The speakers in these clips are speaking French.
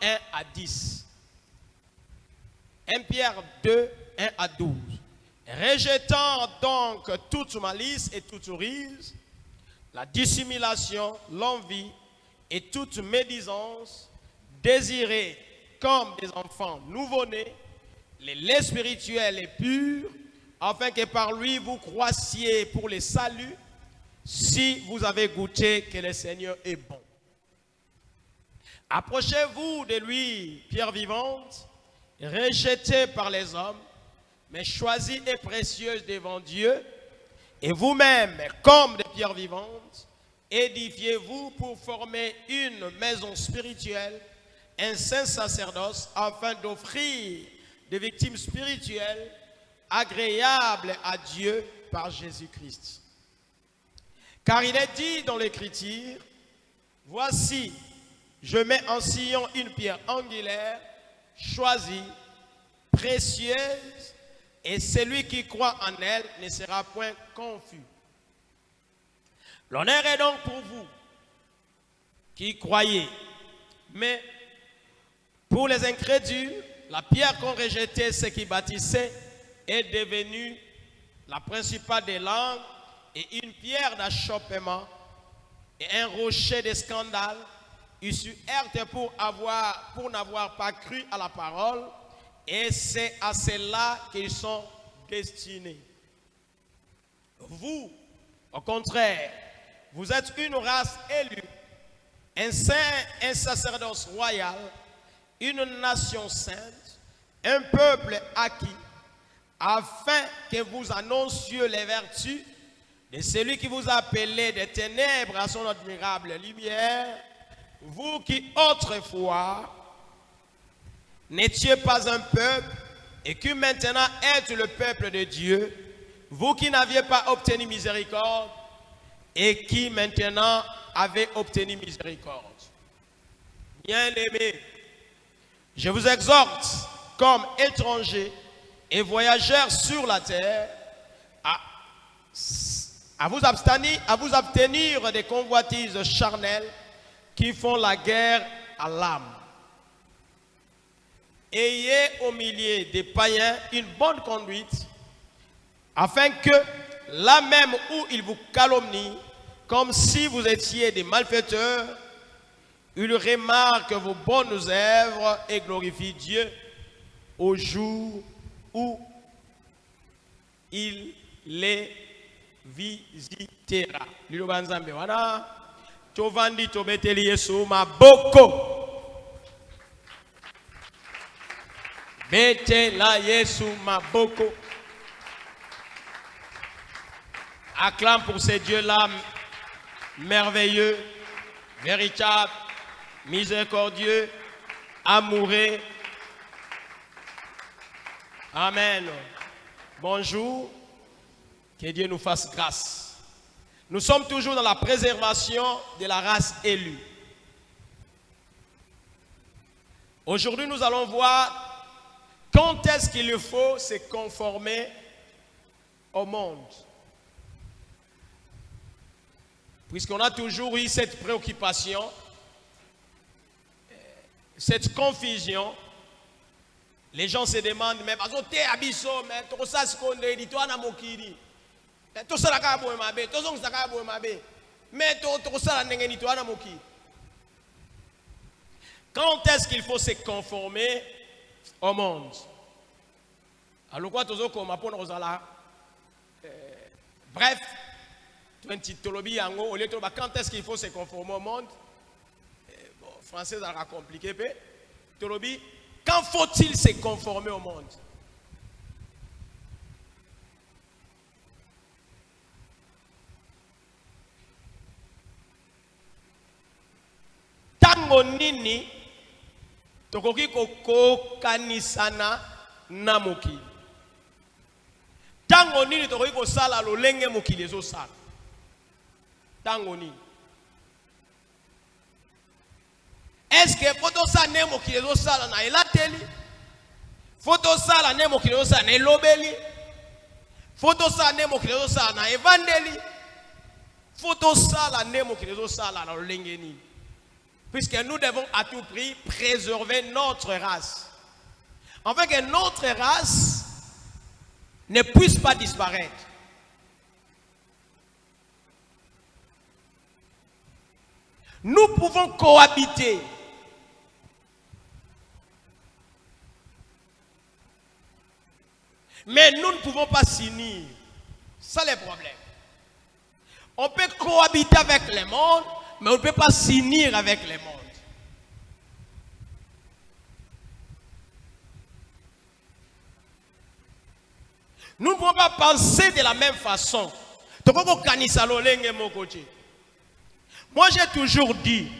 1 à 10. 1 Pierre 2, 1 à 12. Rejetant donc toute malice et toute ruse, la dissimulation, l'envie et toute médisance, désirez comme des enfants nouveau-nés, les laits spirituels et purs, afin que par lui vous croissiez pour le salut, si vous avez goûté que le Seigneur est bon. Approchez-vous de lui, pierre vivante, rejetée par les hommes, mais choisie et précieuse devant Dieu, et vous-même, comme des pierres vivantes, édifiez-vous pour former une maison spirituelle, un saint sacerdoce, afin d'offrir des victimes spirituelles agréables à Dieu par Jésus-Christ. Car il est dit dans l'Écriture, voici, je mets en Sion une pierre angulaire, choisie, précieuse, et celui qui croit en elle ne sera point confus. L'honneur est donc pour vous qui croyez. Mais pour les incrédules, la pierre qu'ont rejetée ceux qui bâtissaient est devenue la principale des langues et une pierre d'achoppement et un rocher de scandale. Ils se heurtent pour n'avoir pas cru à la parole, et c'est à cela qu'ils sont destinés. Vous, au contraire, vous êtes une race élue, un sacerdoce royal, une nation sainte, un peuple acquis, afin que vous annonciez les vertus de celui qui vous a appelé des ténèbres à son admirable lumière, vous qui autrefois n'étiez pas un peuple et qui maintenant êtes le peuple de Dieu, vous qui n'aviez pas obtenu miséricorde et qui maintenant avez obtenu miséricorde. Bien-aimés, je vous exhorte comme étrangers et voyageurs sur la terre à vous abstenir des convoitises charnelles qui font la guerre à l'âme. Ayez au milieu des païens une bonne conduite, afin que là même où ils vous calomnient, comme si vous étiez des malfaiteurs, ils remarquent vos bonnes œuvres et glorifient Dieu au jour où il les visitera. Lilobanzambe wana tovandi tobeteli Yesu maboko. Betela Yesu maboko. Acclame pour ces dieux-là merveilleux, véritables, miséricordieux, amoureux. Amen. Bonjour. Que Dieu nous fasse grâce. Nous sommes toujours dans la préservation de la race élue. Aujourd'hui, nous allons voir quand est-ce qu'il faut se conformer au monde. Puisqu'on a toujours eu cette préoccupation, cette confusion, les gens se demandent, mais parce que tu es abisso, mais tout ça se connaît, dis-toi na mokiri. Tout ça la boue mabe, tout ça la boue mabe. Mais tout ça la n'engeni toi na mokiri. Quand est-ce qu'il faut se conformer au monde? Alors quoi tout ça comme apon rozala. Bref, quand est-ce qu'il faut se conformer au monde? Bon, français ça va compliqué peu. Tolobi, quand faut-il se conformer au monde? Tango nini tokoki koko kanisana na mokili. Tango nini tokoki ko sala lolenge mokili ezo sala. Tango nini. Est-ce que photo ça ne mokili ezo sala na elateli? Photo sala ne mokili ezo sala na elobeli? Photo sala ne mokili ezo sala na evangeli? Photo sala ne mokili ezo sala na lolenge nini? Puisque nous devons à tout prix préserver notre race. Afin que notre race ne puisse pas disparaître. Nous pouvons cohabiter. Mais nous ne pouvons pas s'unir. Ça le problème. On peut cohabiter avec le monde, mais on ne peut pas s'unir avec le monde. Nous ne pouvons pas penser de la même façon. Moi j'ai toujours dit,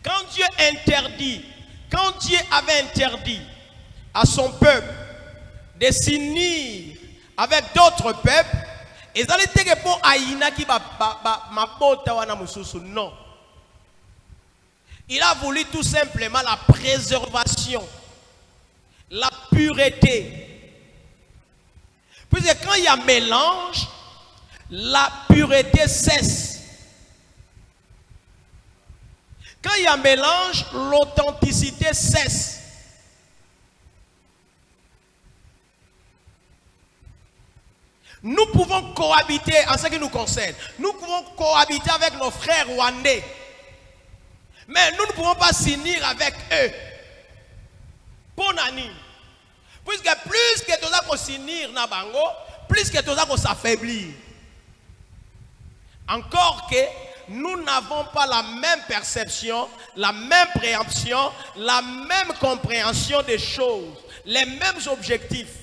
quand Dieu interdit, quand Dieu avait interdit à son peuple de s'unir avec d'autres peuples, et ça n'était que pour Aïna qui non. Il a voulu tout simplement la préservation, la pureté. Puisque quand il y a mélange, la pureté cesse. Quand il y a mélange, l'authenticité cesse. Nous pouvons cohabiter en ce qui nous concerne. Nous pouvons cohabiter avec nos frères rwandais. Mais nous ne pouvons pas s'unir avec eux. Pour Nani. Puisque plus que tu as s'unir na bango, plus que tu as s'affaiblir. Encore que nous n'avons pas la même perception, la même préemption, la même compréhension des choses, les mêmes objectifs.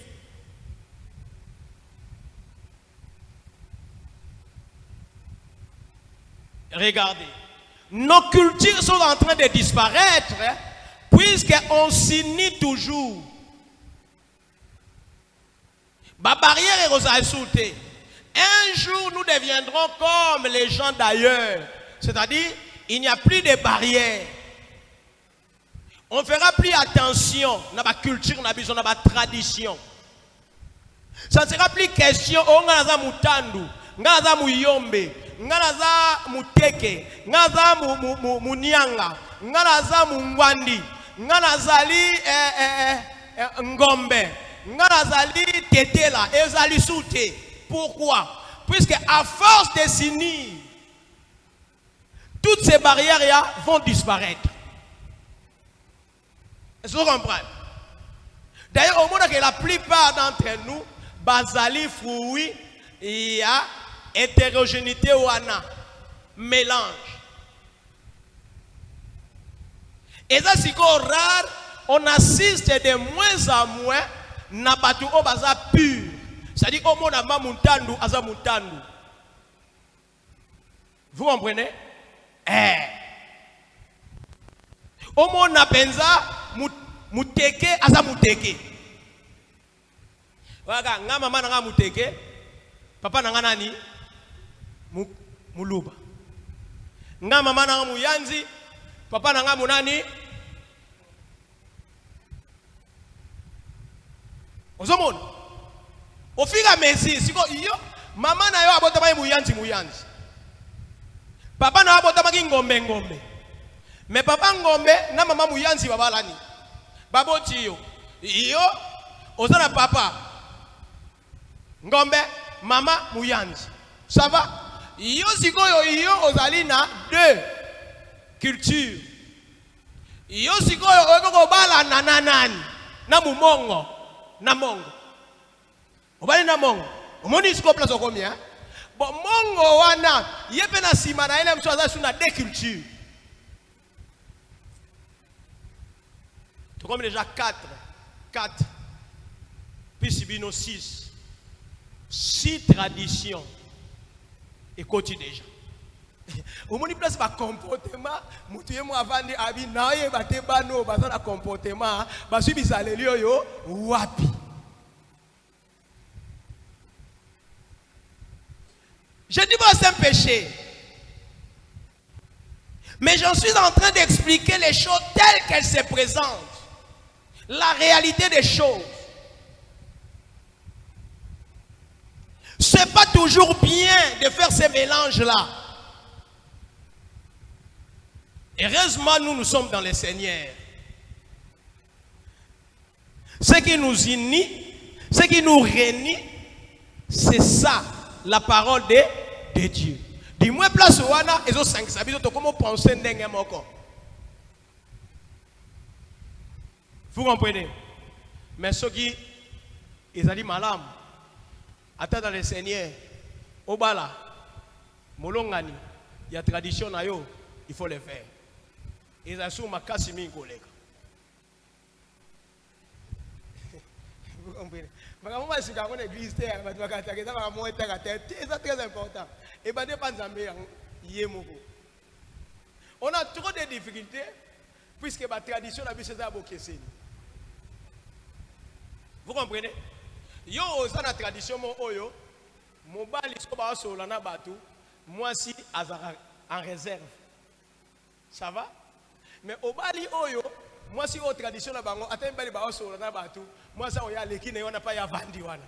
Regardez, nos cultures sont en train de disparaître, puisqu'on s'unit toujours. Ma barrière est sauté. Un jour, nous deviendrons comme les gens d'ailleurs. C'est-à-dire, il n'y a plus de barrières. On ne fera plus attention à la culture, à la tradition. Ça ne sera plus question, on a mutandu, on a muyombe, on a muteke, on a munianga, on a mungwandi, on a ngombe. Ngazali tetela ezali soute. Pourquoi? Puisque à force de s'unir, toutes ces barrières vont disparaître. Est-ce que vous comprenez? D'ailleurs, au monde que la plupart d'entre nous, bazali fruit, il y a hétérogénéité ou ana mélange. Et ça c'est rare, on assiste de moins en moins na batu o baza pur. C'est-à-dire au monde ama mutandu aza mutandu. Vous comprenez? Au monde na penza muteke aza muteke. Waga nga mama nga muteke, papa nga nani? Muluba. Nga mama nga muyanzi, papa nga munani? Ozomon. Ofiga mesi siko iyo mama na yo abota mai muyanzi. Papa na abota maki ngombe. Me papa ngombe na mama muyanzi babalani. Baboti yo. Iyo ozana papa ngombe mama muyanzi. Ça va? Iyo siko iyo ozali na deux cultures. Iyo siko yo oko bala na nani na mumongo. Na mongo. Obali na mongo. Omoni siko place combien? Bon mongo wana yepe na sima na ile mtu azasu na deux cultures. Tu comme déjà 4. Puis bino 6. 6 traditions. Écoutez déjà. Omoni place ba comportement, mutu yemo avandi abi na ye bate bano bazana comportement, basu bizaleli yo wapi. Je dis pas c'est un péché. Mais j'en suis en train d'expliquer les choses telles qu'elles se présentent. La réalité des choses. C'est pas toujours bien de faire ces mélanges-là. Heureusement, nous sommes dans le Seigneur. Ce qui nous unit, ce qui nous réunit, c'est ça, la parole de Dieu. Dis-moi, place où on a, et 5 sabis, comment penser n'engue moko. Vous comprenez? Mais ceux qui, ils ont dit malam, attends dans le Seigneur, au bala, molongani, il y a tradition na yo, il faut le faire. Ils ont sous ma casse collègue. Vous comprenez? Mais comment est-ce qu'on a église c'est très important. Et bien, on a trop de difficultés puisque la tradition a vu ces arbres qui sont. Vous comprenez? Yo, ça la tradition, mon bal est sur la bateau, moi si en réserve. Ça va? Mais au bali oyo, moi si au tradition la bango, attends bali ba sur la bateau, moi ça oya leki ne ona pa ya vandi wana.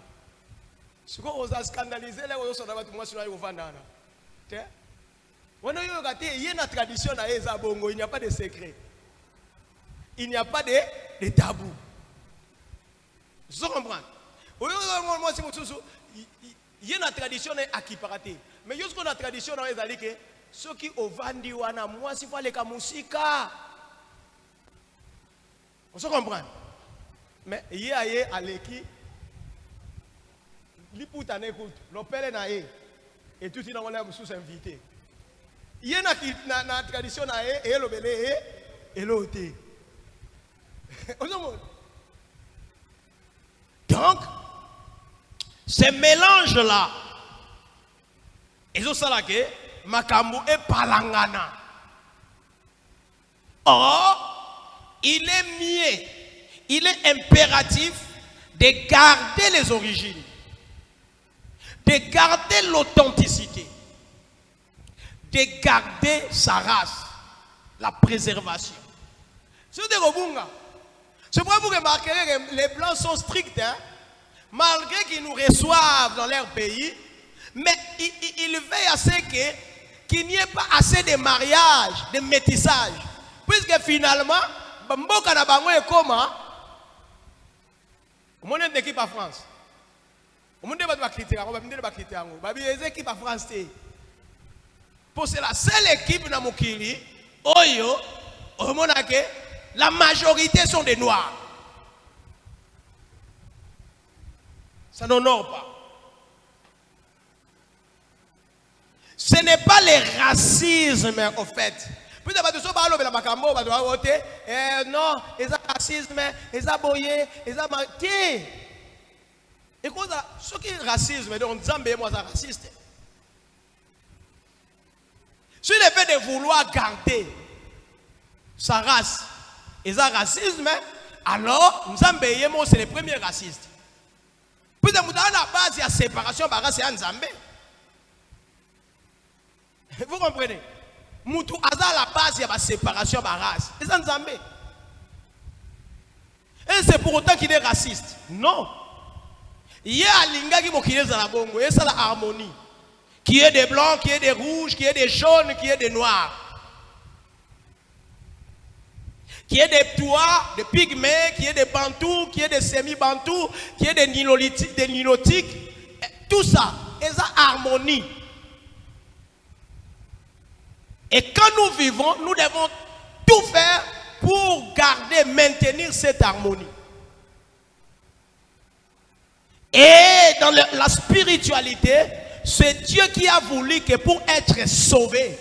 Ce qu'on osa scandaliser là oyo sur la bateau, moi sur la yo vandana. Te? On a yo gâté, il y a une tradition à eza bongo, il n'y a pas de secret. Il n'y a pas de tabou. Vous comprenez? Moi si il y a une tradition à qui paraté. Mais il y a une tradition à eza que ceux qui ont vendu wana moi si fallait ka musika. On se comprend. Mais il y a à l'équipe l'iputane écoute, l'opère na et tout il on a sous invité. Il y a une tradition na et le belé et l'autre. Donc ce mélange là et ça là que makambo et palangana. Or, il est mieux, il est impératif de garder les origines, de garder l'authenticité, de garder sa race, la préservation. C'est pourquoi vous remarquerez que les Blancs sont stricts, hein? Malgré qu'ils nous reçoivent dans leur pays, mais ils veillent à ce qu'il n'y ait pas assez de mariage, de métissage. Puisque finalement, Mboka na bango est comment? On est une équipe à France. On est une équipe à France. Pour c'est la seule équipe dans Mokili, Oyo, la majorité sont des Noirs. Ça n'honore pas. Ce n'est pas le racisme en fait. Puis d'abord, tout ça, non, ils ont racisme, ils ont boyé, ils ont marqué. Et quoi ça? Ce qui est racisme, donc Zambé, moi, c'est raciste. Sur le fait de vouloir garder sa race, ils ont racisme, alors Zambé, moi, c'est le premier raciste. Puis d'abord, à la base, il y a séparation, race et Zambé. Vous comprenez? Moutou à la base, il y a la séparation de la race. Et ça, Nzambé. Et c'est pour autant qu'il est raciste. Non. Il y a un linga qui est dans la bongo. Et c'est la harmonie. Qui est des blancs, qui est des rouges, qui est des jaunes, qui est des noirs. Qui est des Touas, des pygmées, qui est des bantous, qui est des semi-bantous, qui est des nilotiques. Tout ça. Et ça, harmonie. Et quand nous vivons, nous devons tout faire pour garder, maintenir cette harmonie. Et dans la spiritualité, c'est Dieu qui a voulu que pour être sauvé,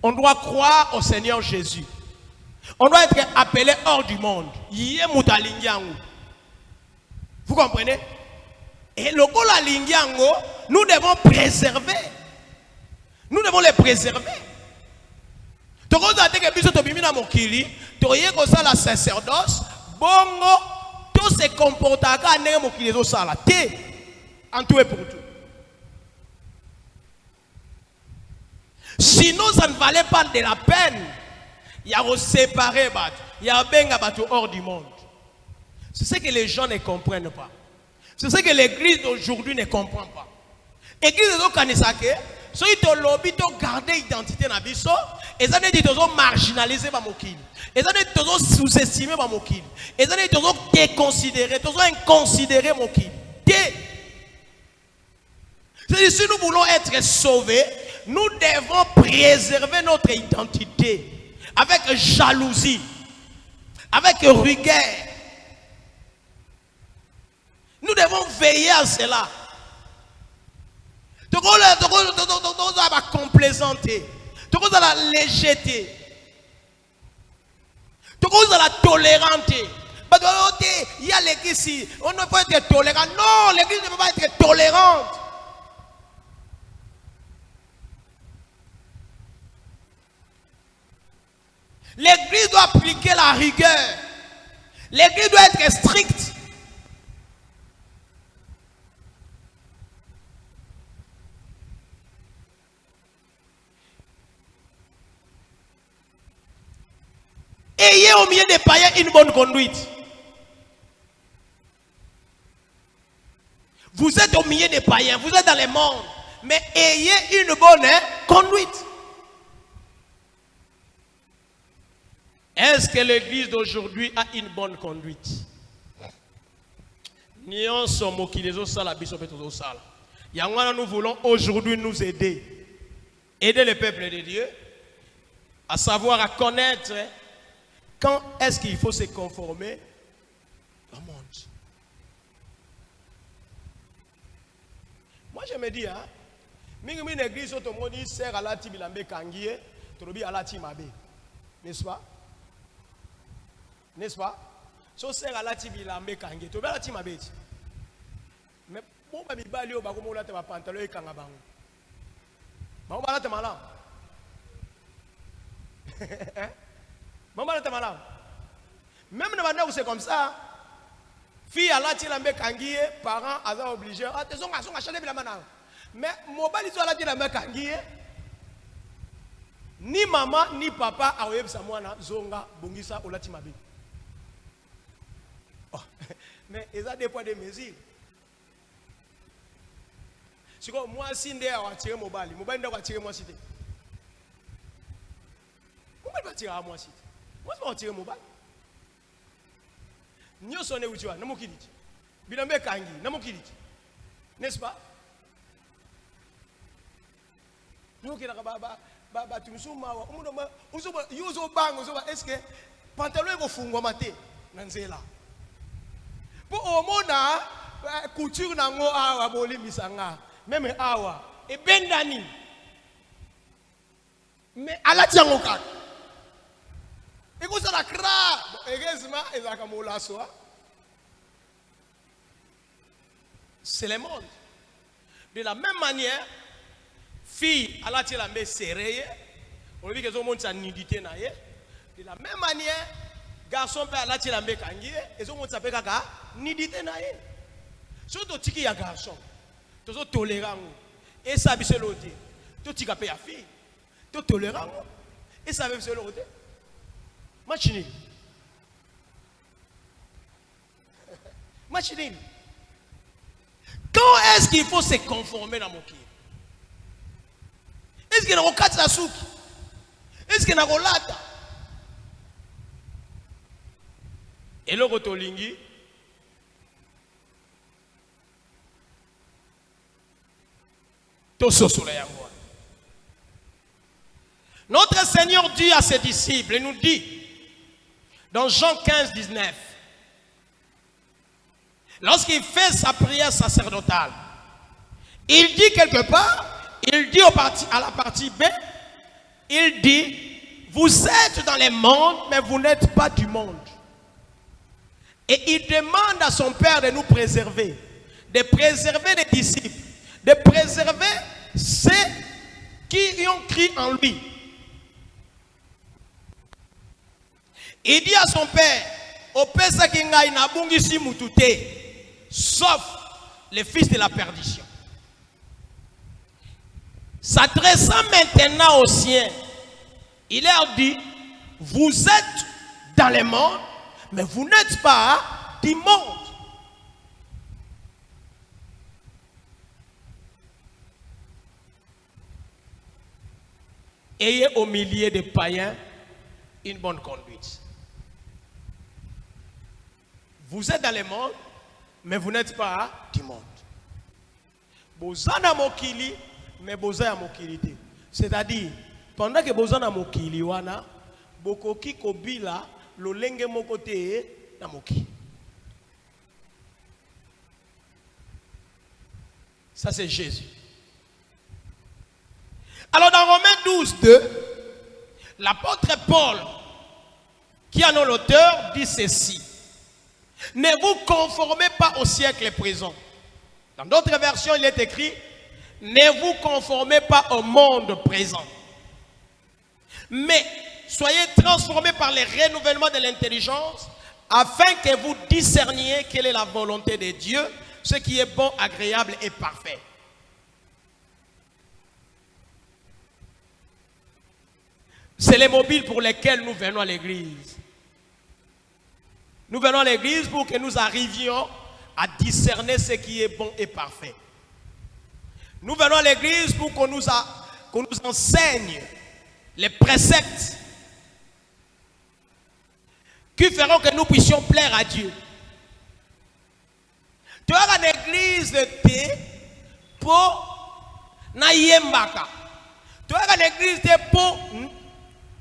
on doit croire au Seigneur Jésus. On doit être appelé hors du monde. Vous comprenez? Et le coup la lingiango, nous devons préserver. Nous devons les préserver. Donc, on a dit que nous avons dit que la sacerdoce, bongo, tout se comporte en tout et pour tout. Sinon, ça ne valait pas de la peine. Il y a séparé, il y a un hors du monde. C'est ce que les gens ne comprennent pas. C'est ce que l'église d'aujourd'hui ne comprend pas. L'église de Kanisake, soki tolobi to garder identité na biso eza neti tozo marginaliser ba mokili eza neti tozo sous-estimer ba mokili eza neti tozo déconsidérer tozo inconsidérer mokili te. C'est-à-dire, si nous voulons être sauvés, nous devons préserver notre identité avec jalousie, avec rigueur. Nous devons veiller à cela. Donc on va complaisanter, donc on va la légèreté, donc on va la toléranter. Il y a l'église ici, on ne peut pas être tolérant. Non, l'église ne peut pas être tolérante. L'église doit appliquer la rigueur. L'église doit être stricte. Ayez au milieu des païens une bonne conduite. Vous êtes au milieu des païens, vous êtes dans le monde, mais ayez une bonne conduite. Est-ce que l'église d'aujourd'hui a une bonne conduite? Nous voulons aujourd'hui nous aider le peuple de Dieu à savoir, à connaître quand est-ce qu'il faut se conformer au monde. Moi je me dis, une église où tout le monde sert à la tibilambe kangie, tout le monde à la timabe, n'est-ce pas? N'est-ce pas? So sert à la tibilambe kangie, tout le monde à la timabe. Mais bon, bah bibali au bago mola te ba pantalon et kangabango. Bah on va la te malam. Maman te malam. Même dans la où c'est comme ça. Fille à la tilambe kangie, parents à obligé. Ah te zonga zonga chaler bila mana. Mais mobile ils ont la tilambe kangie. Ni maman ni papa a oyeb sa mwana zonga bongisa ou la timabe. Oh. Mais ils ont des poids de mesure. Si moi si ndé a tiré mobile ndé a tiré moi cité. Comment va tirer à moi cité? Moi je vais tirer mobile. Nyo sonné où tu vas, namu kiliti. Bilambe kangi, namu kiliti. N'est-ce pas? Nous qui ba tumusuma wa umundo ma uzoba yuzo bango zoba est-ce que pantalon ego fungwa mate nanzela. Pour au mona couture nango awa boli misanga. Même awa et bendani mais ala tiangoka et vous ça la cra heureusement ezaka mola soa c'est le monde de la même manière fille ala tilambe serré on dit que zo monte sa nudité na ye de la même manière garçon peut ala tilambe kangi et zo monte sa pe kaka nudité na ye surtout tiki ya garçon tozo tolérant et ça bise l'autre to tika pe ya fille to tolérant et ça bise l'autre machine quand est-ce qu'il faut se conformer dans mon cœur? Est-ce qu'il y a un quatre souk? Est-ce qu'il y a un rolata? Et le rotolingi notre Seigneur dit à ses disciples, il nous dit dans Jean 15, 19, lorsqu'il fait sa prière sacerdotale, il dit quelque part, il dit à la partie B, il dit, vous êtes dans le monde, mais vous n'êtes pas du monde. Et il demande à son Père de nous préserver, de préserver les disciples, de préserver ceux qui ont cru en lui. Il dit à son père, sauf les fils de la perdition. S'adressant maintenant aux siens, il leur dit, vous êtes dans le monde, mais vous n'êtes pas du monde. ayez au milieu des païens une bonne conduite. Vous êtes dans le monde, mais vous n'êtes pas du monde. Bozana mokili, mais bozaya mokilité. C'est-à-dire, pendant que bozana mokili wana, bokoki kobila lolenge mokote na mokili. Ça c'est Jésus. Alors dans Romains 12, 2, l'apôtre Paul, qui en est l'auteur, dit ceci. Ne vous conformez pas au siècle présent. Dans d'autres versions, il est écrit, ne vous conformez pas au monde présent. Mais soyez transformés par le renouvellement de l'intelligence, afin que vous discerniez quelle est la volonté de Dieu, ce qui est bon, agréable et parfait. C'est les mobiles pour lesquels nous venons à l'église. Nous venons à l'église pour que nous arrivions à discerner ce qui est bon et parfait. Nous venons à l'église pour qu'on nous enseigne les préceptes qui feront que nous puissions plaire à Dieu. Tu as une église pour na yembaka. Tu as une église pour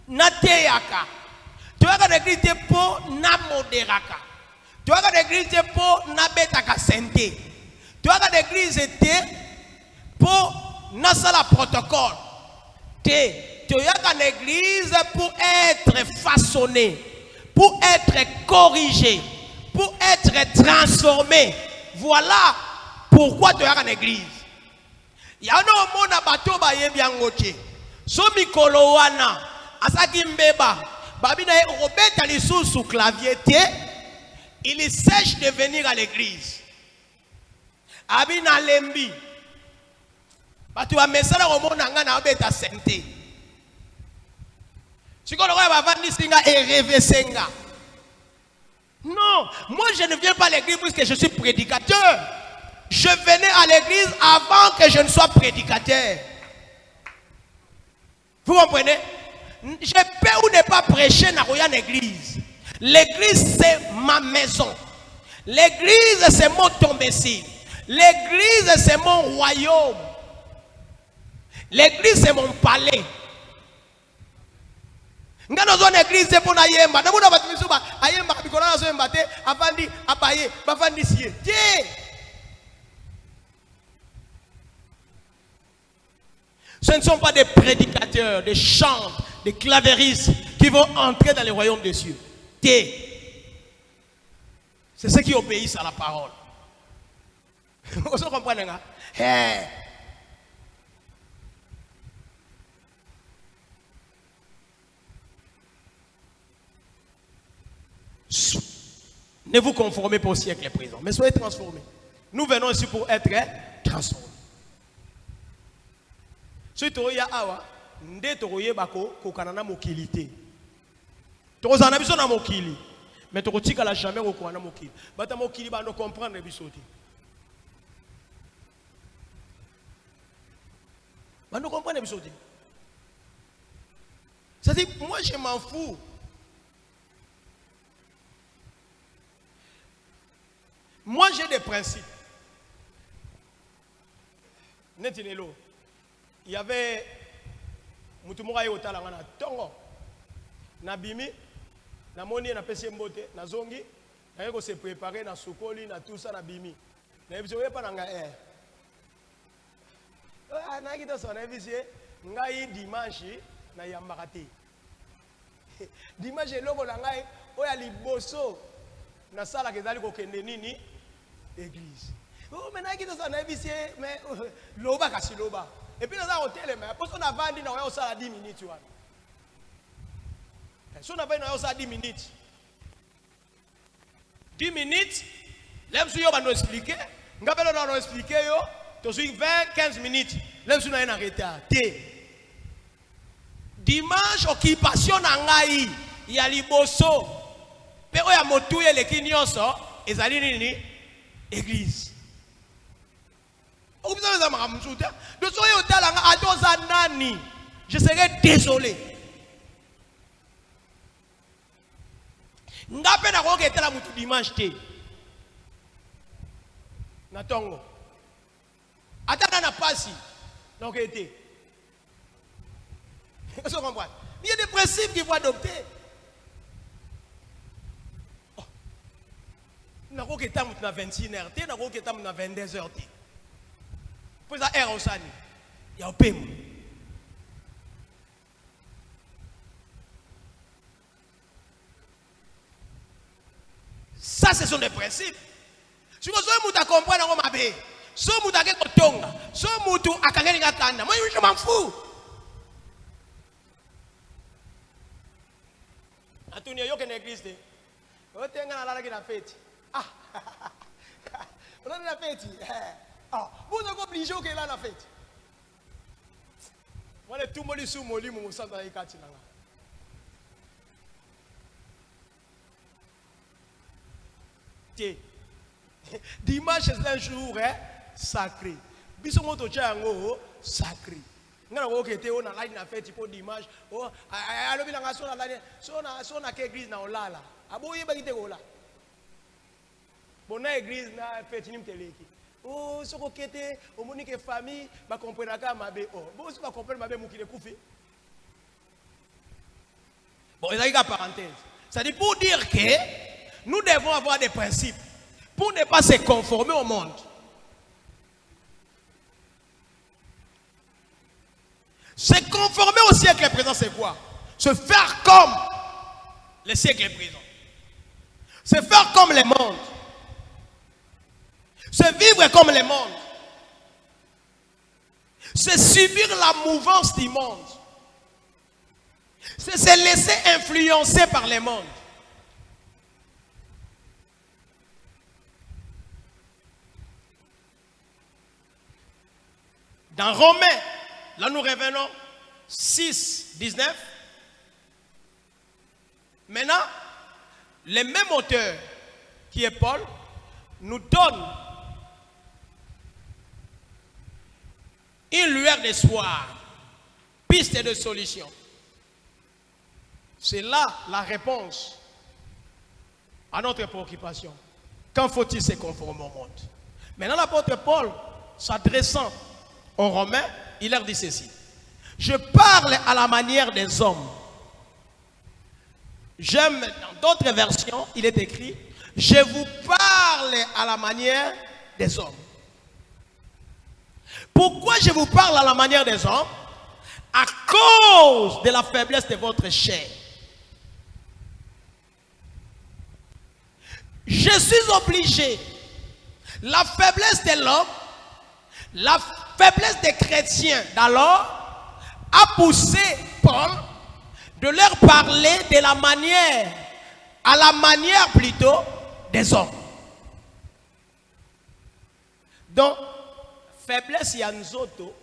na teyaka. Tu as une église pour na moderaka. Tu as une église pour na betaka sente. Tu as une église pour na sala protocole. Tu as une église pour être façonné, pour être corrigé, pour être transformé. Voilà pourquoi tu as une église. Il y a un monde à bateau bayebiangoche. So mikolo wana asaki mbeba babina robeta lisu sous clavier il sèche de venir à l'église. Abina lembi. Batu wa mesala romona nga na obeta sente. Sikolo kwa bavandi singa rêver senga. Non, moi je ne viens pas à l'église puisque je suis prédicateur. Je venais à l'église avant que je ne sois prédicateur. Vous comprenez? Je peux ou ne pas prêcher dans une église. L'église c'est ma maison. L'église c'est mon domicile. L'église c'est mon royaume. L'église c'est mon palais. Ngano zone église c'est pour na yemba. Na muna batu misuba ayemba kabikola na zo yemba te avandi abaye bavandi sie. Ce ne sont pas des prédicateurs, des chants, des clavéristes qui vont entrer dans le royaume des cieux. C'est ceux qui obéissent à la parole. Vous comprenez? Ne vous conformez pas au siècle présent, mais soyez transformés. Nous venons ici pour être transformés. Si tu as awa, nde toroye bako kokanana mokilité. Tozana biso na mokili, mais tokotika la jamais kokwana mokili. Bata mokili ba no comprendre bisoti. Ba no comprendre bisoti. Ça dit moi je m'en fous. Moi j'ai des principes. Netinelo. Il y avait Mutumura Yotala na Tongo. Nabimi, na moni na pesi mbote, na zongi, na yeko se préparer na sokoli na tout ça na bimi. Na bisoye pa nga na kita so na bisie ngai dimanche na yambakate. Dimanche loko na ngai oya liboso na sala kezali ko kende nini église. Oh mais na kita so na bisie mais loba kasi loba. Et puis, dans un hôtel, parce qu'on a vendu dans un salle à 10 minutes. Si on a vendu dans un salle à 10 minutes, 10 minutes, là, si on va nous expliquer, on va nous expliquer, tu suis 20, 15 minutes, là, si on a un arrêté. Dimanche, occupation nangai, il y a liboso, mais il y a motouye les kinyoso, et ça dit nini, église. Vous avez un de soyez au talent à dos nani. je serai désolé. Ngape na ko ketela mutu dimanche te. Na tongo. Ataka na pasi. Donc été. Est-ce que vous comprenez? Il y a des principes qu'il faut adopter. Na ko ketela mutu na 21h te, na ko ketela mutu na 22h te. Pour ça air osani. Il y a opem. Ça, ce sont des principes. Si vous avez compris, vous avez si vous avez compris, si vous avez compris, moi je m'en fous. Antonio, il y a une église. Vous avez une fête. Ah, vous avez une fête. Vous êtes obligé de faire la fête. Moi, tout le monde est sous mon lit, mon sang dans les quartiers. Dimanche c'est un jour sacré. Biso moto chango sacré. Ngana ko kete on a line na fête pour dimanche. Oh alo bilanga so na line so na ke église na olala. Aboye ba kite ko la. Bona église na fête ni mteleki. Oh so ko kete o monique famille ba comprendre ka mabe oh. Bon si ba comprendre mabe mukile kufi. Bon, il y a une parenthèse. Ça dit pour dire que nous devons avoir des principes pour ne pas se conformer au monde. Se conformer au siècle présent, c'est quoi? Se faire comme le siècle présent. Se faire comme le monde. Se vivre comme le monde. Se subir la mouvance du monde. C'est se laisser influencer par le monde. Dans Romains, là nous revenons 6, 19. Maintenant, le même auteur qui est Paul nous donne une lueur d'espoir, piste de solution. C'est là la réponse à notre préoccupation. Quand faut-il se conformer au monde? Maintenant, l'apôtre Paul, s'adressant aux Romains, il leur dit ceci. Je parle à la manière des hommes. J'aime, dans d'autres versions, il est écrit, je vous parle à la manière des hommes. Pourquoi je vous parle à la manière des hommes? À cause de la faiblesse de votre chair. Je suis obligé. La faiblesse de l'homme, la faiblesse des chrétiens d'alors a poussé Paul de leur parler de la manière, à la manière plutôt des hommes. Donc, faiblesse yanzoto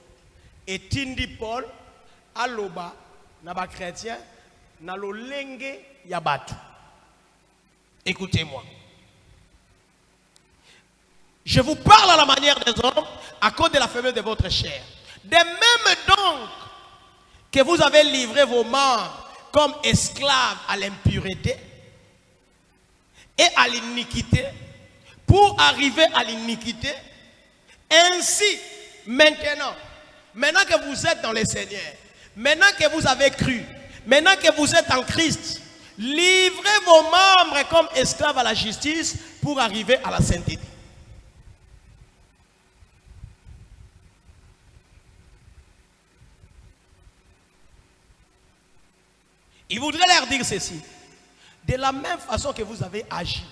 et tindi Paul aloba naba chrétien na lo lenge yabatu. Écoutez-moi. Je vous parle à la manière des hommes à cause de la faiblesse de votre chair. De même donc que vous avez livré vos membres comme esclaves à l'impureté et à l'iniquité pour arriver à l'iniquité. Ainsi, maintenant que vous êtes dans le Seigneur, maintenant que vous avez cru, maintenant que vous êtes en Christ, livrez vos membres comme esclaves à la justice pour arriver à la sainteté. Il voudrait leur dire ceci. De la même façon que vous avez agi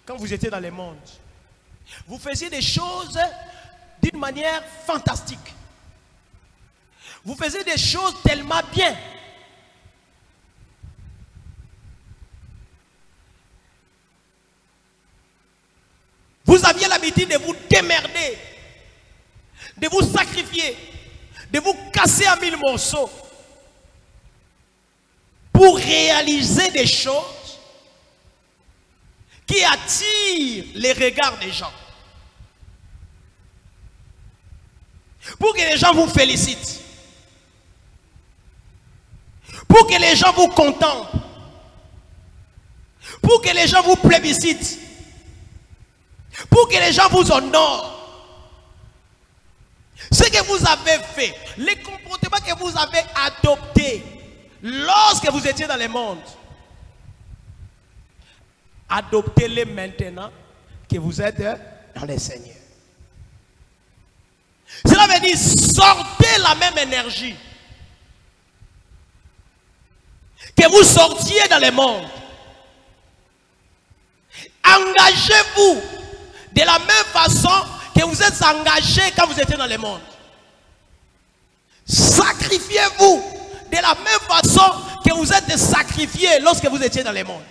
quand vous étiez dans le monde, vous faisiez des choses d'une manière fantastique. Vous faisiez des choses tellement bien. Vous aviez l'habitude de vous démerder, de vous sacrifier, de vous casser en 1000 morceaux pour réaliser des choses qui attirent les regards des gens. Pour que les gens vous félicitent. pour que les gens vous contemplent, pour que les gens vous plébiscitent, pour que les gens vous honorent. Ce que vous avez fait, les comportements que vous avez adoptés lorsque vous étiez dans le monde, adoptez-les maintenant que vous êtes dans le Seigneur. Cela veut dire sortez la même énergie que vous sortiez dans le monde. Engagez-vous de la même façon que vous êtes engagé quand vous étiez dans le monde. Sacrifiez-vous de la même façon que vous êtes sacrifié lorsque vous étiez dans le monde.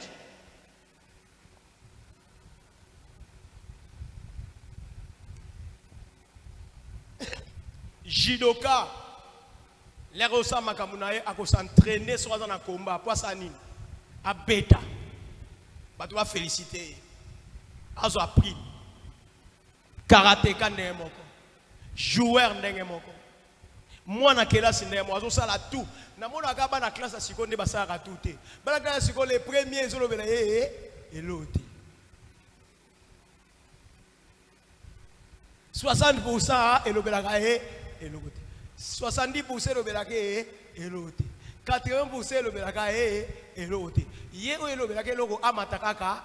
Jidoka, les Rosa Makamunae a s'entraîner sur un combat, pas ça ni, à bêta. Tu vas féliciter. Azo appris. Karatéka ndenge moko. Joueur ndenge moko. Moi na classe ndenge moko. Azo sala tout. Na mona kaba na classe siko nde basala tout te. Bala classe siko les premiers zolo bela et l'autre. 60% et l'obelaka et l'autre. 70% l'obelaka et l'autre. 80% l'obelaka et l'autre. Yé ou l'obelaka l'autre amatakaka.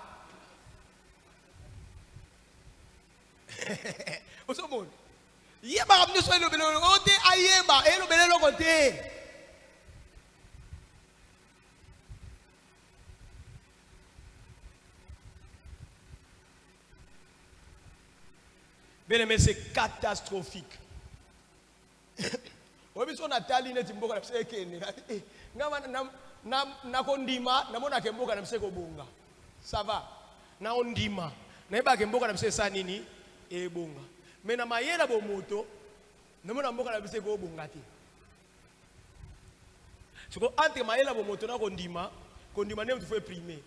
Au monde. Yé ba ramener sur l'obelaka l'autre ayeba et l'obelaka l'autre. Bien aimé, c'est catastrophique. On a tali net mboka na sekene. Na kondima na mona ke mboka na mseko bonga. Ça va. Na ondima. Na ba ke mboka na mseko sanini e bonga. Mais na mayela bo moto na mona mboka na mseko bonga ti. Siko entre mayela bo moto na kondima ne tu faut primer.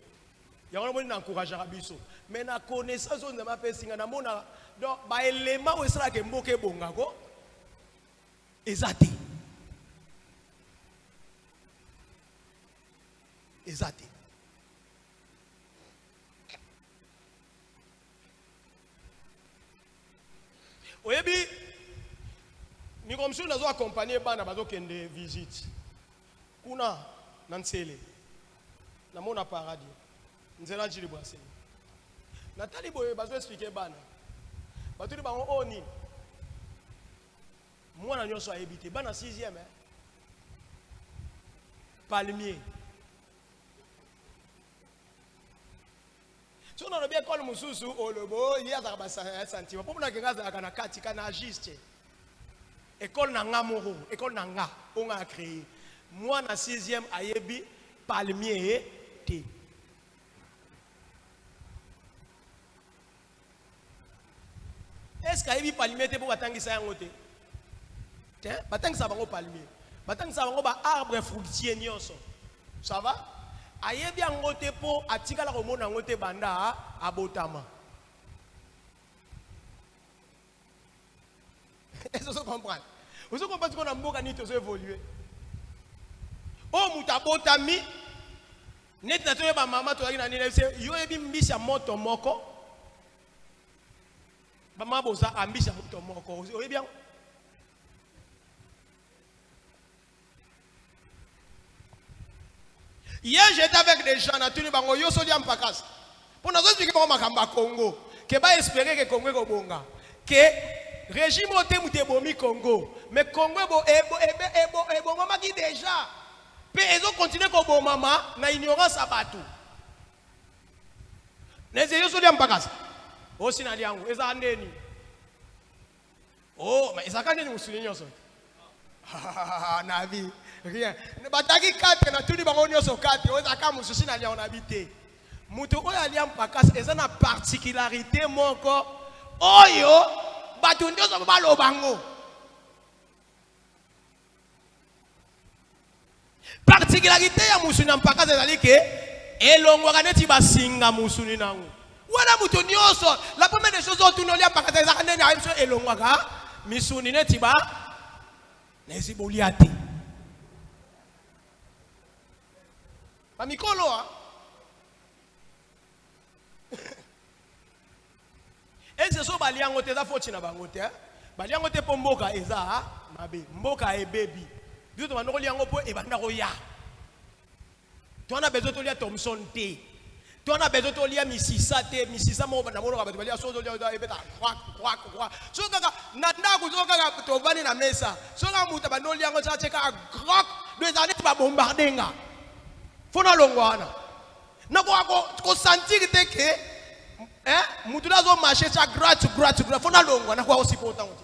Ya on mona encourager biso. Mais na connaissance on na pe singa na mona donc ba élément où sera ke mboka bonga ko ezate. Ezate. Oyebi ni comme si on a accompagné bana bazo kende visite. Kuna nansele. Na mona paradis. Nzela njili bwase. Natali boye bazo expliquer bana. Batuli bango oni. Moi na nyonso ayebite bana 6e palmier. Si on a bien école mususu olobo il y a ba sentiment pour na kenga za kana kati kana juste. École na ngamoro, école na nga on a créé. Moi na 6e ayebi palmier te. Est-ce qu'il y a palmier pour attendre ça yangote? Tiens, batang ça bango palmier. Batang ça bango ba arbre fruitier nyonso. Ça va? Aye bien ngote po atika la komona ngote banda abotama. Est-ce que vous comprenez? Vous comprenez qu'on a mboka ni to évoluer. Oh muta botami net na to ba mama to na ni yo ebi mbisi ya moto moko. Maman bosa ambisha moto moko. Vous voyez bien? Hier j'étais avec des gens na tuni bango yo sodi ampakas. Pour nous expliquer comment makamba Congo que ba espérer que Congo ko bonga. Que régime ote mutebomi Congo. Mais Congo ebo mama qui déjà. Pe ezo continuer ko bon mama na ignorance abatu. Neze yo sodi ampakas. Osi na liangu eza ndeni. Oh mais eza kandeni musuli nyonso. Na vie rien. Ne bataki 4 na tuni bango nyonso 4 oza ka mususi na liangu na bité. Mutu oyo aliam pakas eza na particularité moko oyo batu nyonso balobango. Particularité ya musuni na pakas ezali ke elongwaka neti basinga musuni nango. Wana mutu nyonso la première des choses otu nolia pakata ezaka ndeni ayebiso elongwaka misuni neti ba neziboliate. Ba mikolo hein. Et c'est ça baliango te za foti na bango te. Baliango te po mboka eza mabe. Mboka e baby. Biso to banoko liango po e banda ko ya. Tu as besoin de lire Thomson T. Tu as besoin de lire Mississa T. Mississa mo na mono ka bato balia so do lire e beta kwa. So kaka nanda ku so kaka to bani na mesa. So ka muta bando liango sa cheka grok deux années ba bombarder nga. Fona longwana. Na ko sentir te ke mutu nazo marcher cha gratu fona longwana kwa osipota ngoti.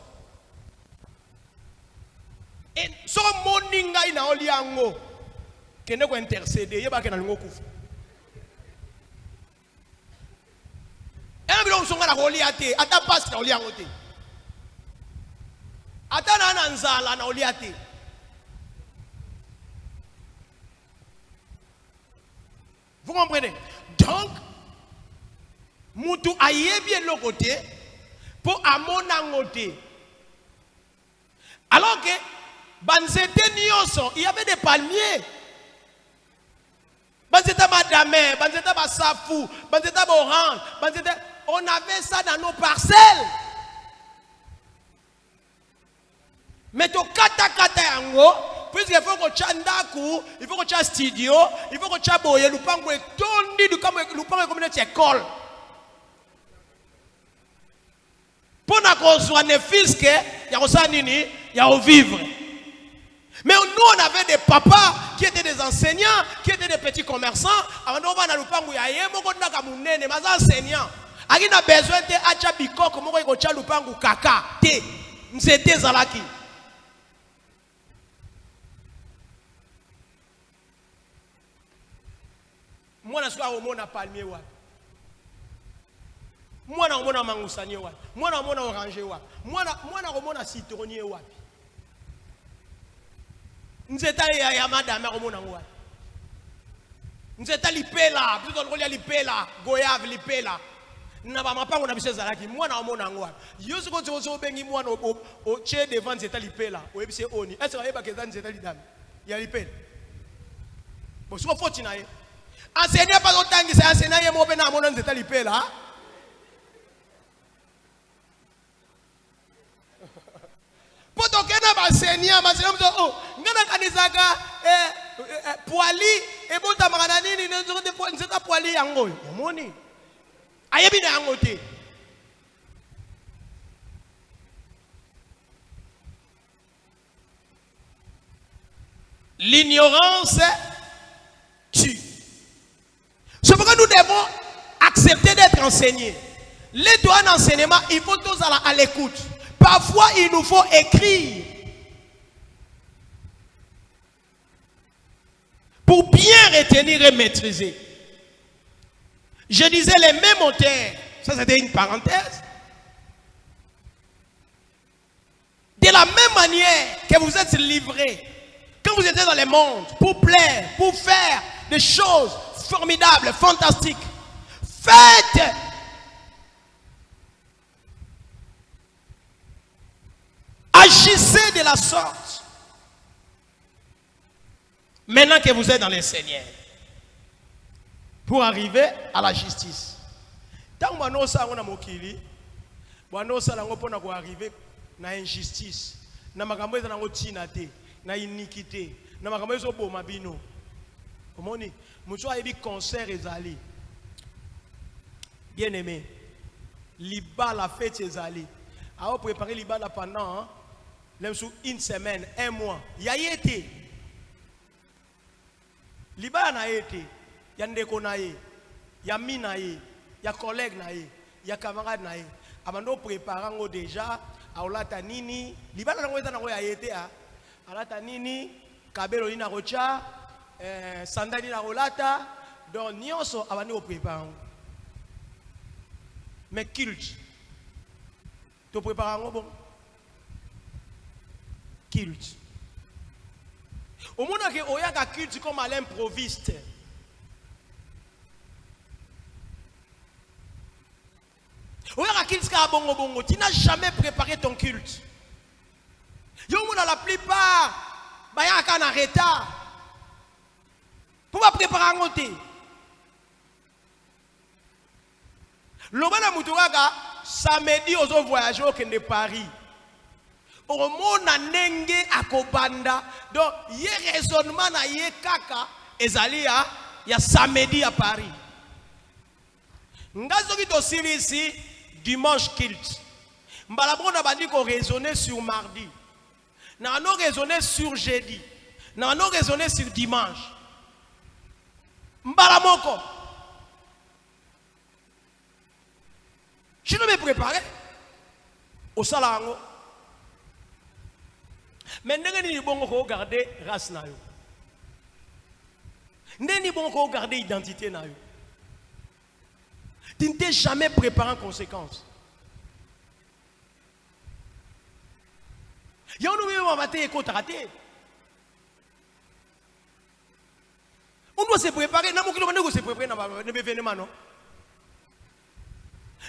Et so moninga ina oliango kende ko intercéder yeba ke na lingo kufu. Bilo msonga na oliate ata passe na oliango te. Ata na nzala na oliate. Vous comprenez? Donc mutu ayebi le côté pour amona ngote. Alors que banzete nyonso, il y avait des palmiers. Banzeta madame, banzeta basafou, banzeta orange, banzeta, on avait ça dans nos parcelles. Mais to kata yango, puisqu'il faut que chandaku, il faut que tu studio, il faut que tu boye lupango et tondi du comme lupango comme une école. Pour na construire des fils que y a ça nini, y a au vivre. Mais nous on avait des papas qui étaient des enseignants, qui étaient des petits commerçants. Avant on va na lupango ya yemo ko ndaka munene, mais enseignants. Aki na besoin de acha bikoko moko ko cha lupango kaka te. Mzete zalaki. Moi, je suis à palmier. Moi, je suis à mangoussanier. Moi, je suis à oranger. Moi, je suis à citronnier. Nous sommes à madame. Nous sommes à l'ipela. Nous sommes à l'ipela. Goyave, l'ipela. Nous n'avons pas de choses à la qui. Moi, je suis à l'ipela. Je suis à l'ipela. Au tché devant, c'est à l'ipela. Est-ce que c'est à l'ipela? Il y a l'ipela. Bon, je suis à l'ipela. Enseignez pas autant que c'est enseigné moi ben à mon état lipé là. Poto kena ba enseigner oh ngana kanizaka poali e bonta makana nini nzo de nzeta poali yango omoni ayebi na yango te. L'ignorance tue. C'est pourquoi nous devons accepter d'être enseignés. Les droits d'enseignement, il faut tous à l'écoute. Parfois, il nous faut écrire pour bien retenir et maîtriser. Je disais les mêmes auteurs, ça c'était une parenthèse. De la même manière que vous êtes livrés, quand vous étiez dans le monde, pour plaire, pour faire des choses formidables, fantastiques, faites. Agissez de la sorte. Maintenant que vous êtes dans les Seigneurs, pour arriver à la justice. Tant que nous sommes dans mokili, nous sommes pour arriver à l'injustice, na makambo eza nango tina te, na iniquité, na makambo ezo boma bino. Omoni, mutu ayebi concert ezali. Bien aimé, liba la fête ezali. A préparer liba la pendant une semaine, un mois. Ya yete. Liba na yete. Ya ndeko na ye, ya mi na ye, ya collègue na ye, ya camarade na ye. Abando préparango déjà. Aolata nini libala nango eza nango ya yete a alata nini kabelo ina rocha sandali na rolata donc nyonso abandi ko préparer mais culte to préparer ngo bon culte au monde que oyaka culte comme à l'improviste. Tu n'as jamais préparé ton culte. La plupart, ils sont en retard. Pour préparer un côté. L'obana muturaka samedi aux voyageurs au Kende Paris. Au monde nenge akobanda donc y raisonnement na ye kaka ezali ya samedi à Paris. Ngazo ki to siri ici dimanche kilt. Mbala bona bandi ko raisonner sur mardi. Na no raisonner sur jeudi. Na no raisonner sur dimanche. Mbala moko. Je ne me préparer au salarango. Mais ndenge ni bon ko garder race na yo. Ndenge ni bon ko garder identité na yo. Tu ne t'es jamais préparé en conséquence. Yo nous même matin ko traité. On doit se préparer na mokilo ndeko se préparer na événement non.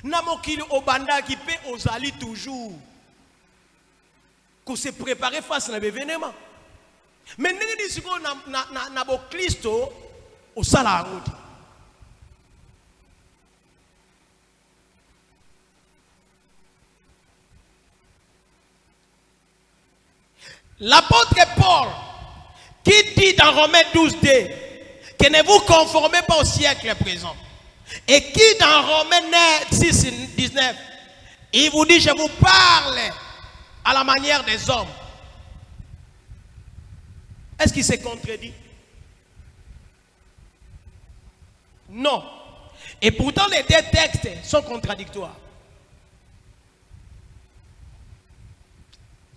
Na mokilo obanda qui peut ozali toujours. Qu'on se préparer face à l'événement. Mais nous disons que na bo Christo au salarango. L'apôtre Paul qui dit dans Romains 12:2 que ne vous conformez pas au siècle présent. Et qui dans Romains 6:19 il vous dit je vous parle à la manière des hommes. Est-ce qu'il se contredit? Non. Et pourtant les deux textes sont contradictoires.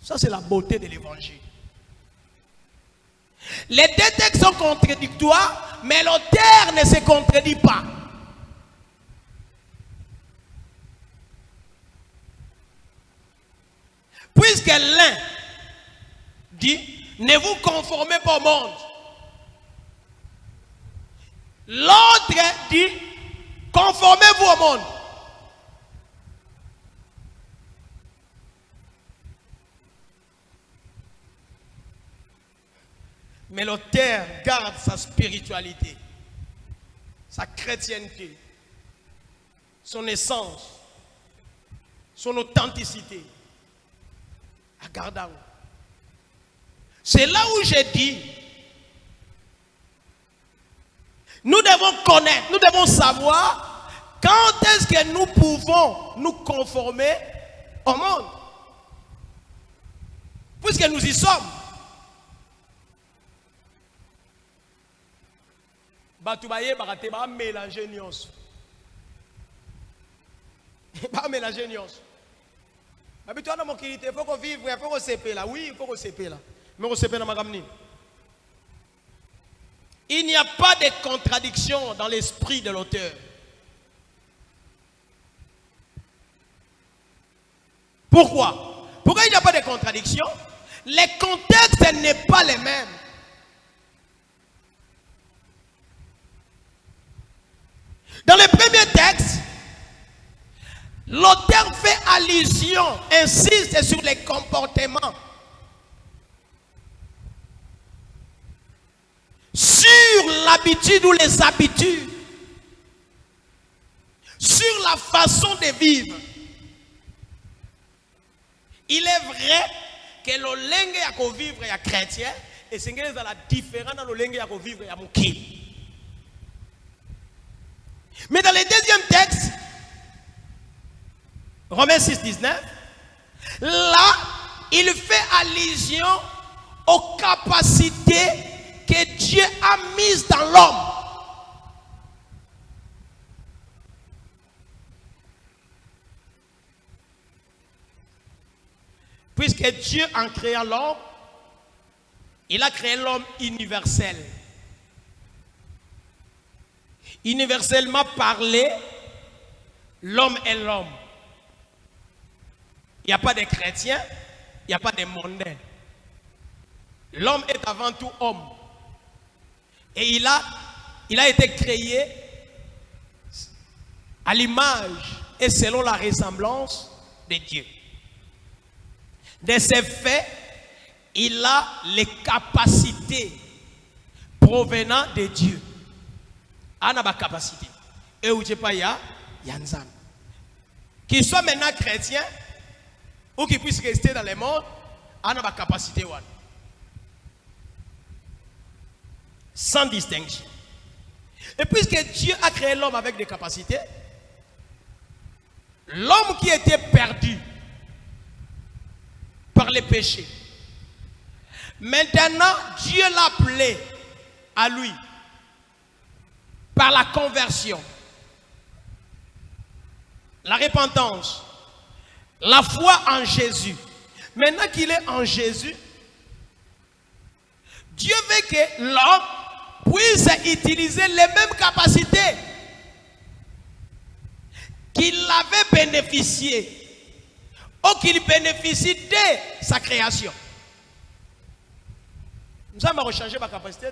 Ça c'est la beauté de l'évangile. Les deux textes sont contradictoires, mais l'auteur ne se contredit pas. Puisque l'un dit, ne vous conformez pas au monde. L'autre dit, conformez-vous au monde. Mais l'auteur garde sa spiritualité, sa chrétienté, son essence, son authenticité. C'est là où j'ai dit, nous devons connaître, nous devons savoir quand est-ce que nous pouvons nous conformer au monde. Puisque nous y sommes. Batoubaye barate ba mélanger nyos. Ba mélanger nyos. Il faut qu'on vive, il faut qu'on se paie là. Oui, il faut qu'on se paie là. Mais on se paie dans ma gamine. Il n'y a pas de contradiction dans l'esprit de l'auteur. Pourquoi? Pourquoi il n'y a pas de contradiction? Les contextes n'est pas les mêmes. Dans le premier texte, l'auteur fait allusion, insiste sur les comportements, sur l'habitude ou les habitudes, sur la façon de vivre. Il est vrai que le langue ya vivre ya chrétien et c'est la différence dans le langue ya vivre ya mukili. Mais dans le deuxième texte, Romains 6:19, là, il fait allusion aux capacités que Dieu a mises dans l'homme. Puisque Dieu, en créant l'homme, il a créé l'homme universel. Universellement parlé, l'homme est l'homme. Il n'y a pas de chrétiens, il n'y a pas de mondains. L'homme est avant tout homme. Et il a été créé à l'image et selon la ressemblance de Dieu. De ce fait, il a les capacités provenant de Dieu. On a la capacité. Et où tu pas ya nzambe. Qu'il soit maintenant chrétien ou qu'il puisse rester dans le monde, on a la capacité. Sans distinction. Et puisque Dieu a créé l'homme avec des capacités, l'homme qui était perdu par les péchés, maintenant Dieu l'a appelé à lui par la conversion, la repentance, la foi en Jésus. Maintenant qu'il est en Jésus, Dieu veut que l'homme puisse utiliser les mêmes capacités qu'il avait bénéficié ou qu'il bénéficie de sa création. Nous allons rechanger ma capacité.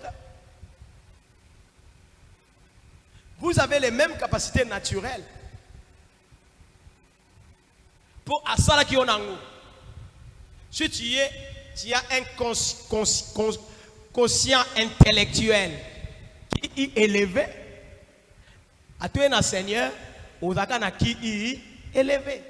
Vous avez les mêmes capacités naturelles. Pour Asala qui onango. Si tu as un conscient intellectuel qui est élevé, à toi un Seigneur, aux akana qui est élevé.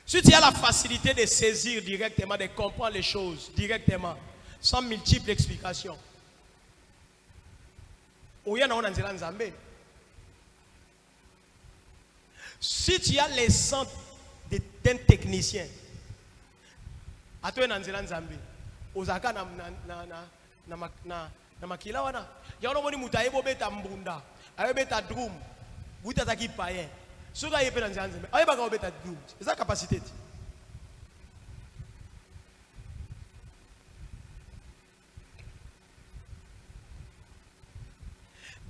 Si tu as la facilité de saisir directement, de comprendre les choses directement, sans multiples explications, si tu as les centres d'un technicien, à toi ozaka na makila wana ya ona moni mutaebo beta mbunda ayo beta drum buta taki paye soka yepe na nzanze ayo baka beta drum c'est ça capacité.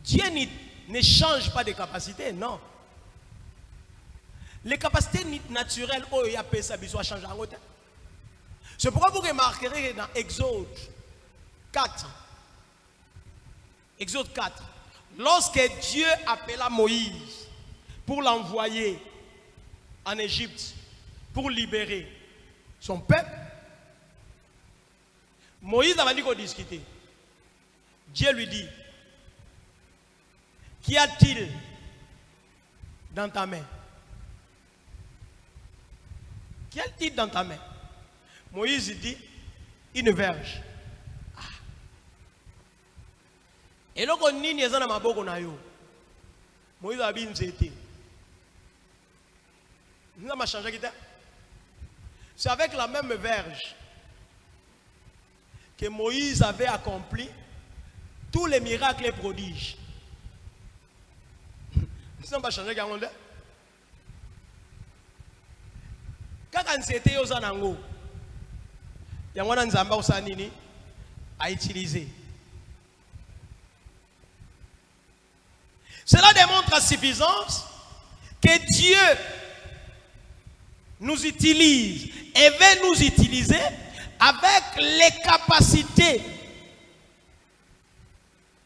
Dieu ne change pas de capacité, non. Les capacités naturelles, changent en côté. C'est pourquoi vous remarquerez dans Exode 4, lorsque Dieu appela Moïse pour l'envoyer en Égypte, pour libérer son peuple, Moïse avait dit qu'on discutait. Dieu lui dit, qu'y a-t-il dans ta main? Qu'y a-t-il dans ta main? Moïse dit, une verge. Ah. Et là, on n'y a pas de Moïse a dit, nous avons changé. C'est avec la même verge que Moïse avait accompli tous les miracles et prodiges. Nous n'avons pas changé. Quand c'était aux anango, il y a un nzamba osanini à utiliser. Cela démontre à suffisance que Dieu nous utilise et veut nous utiliser avec les capacités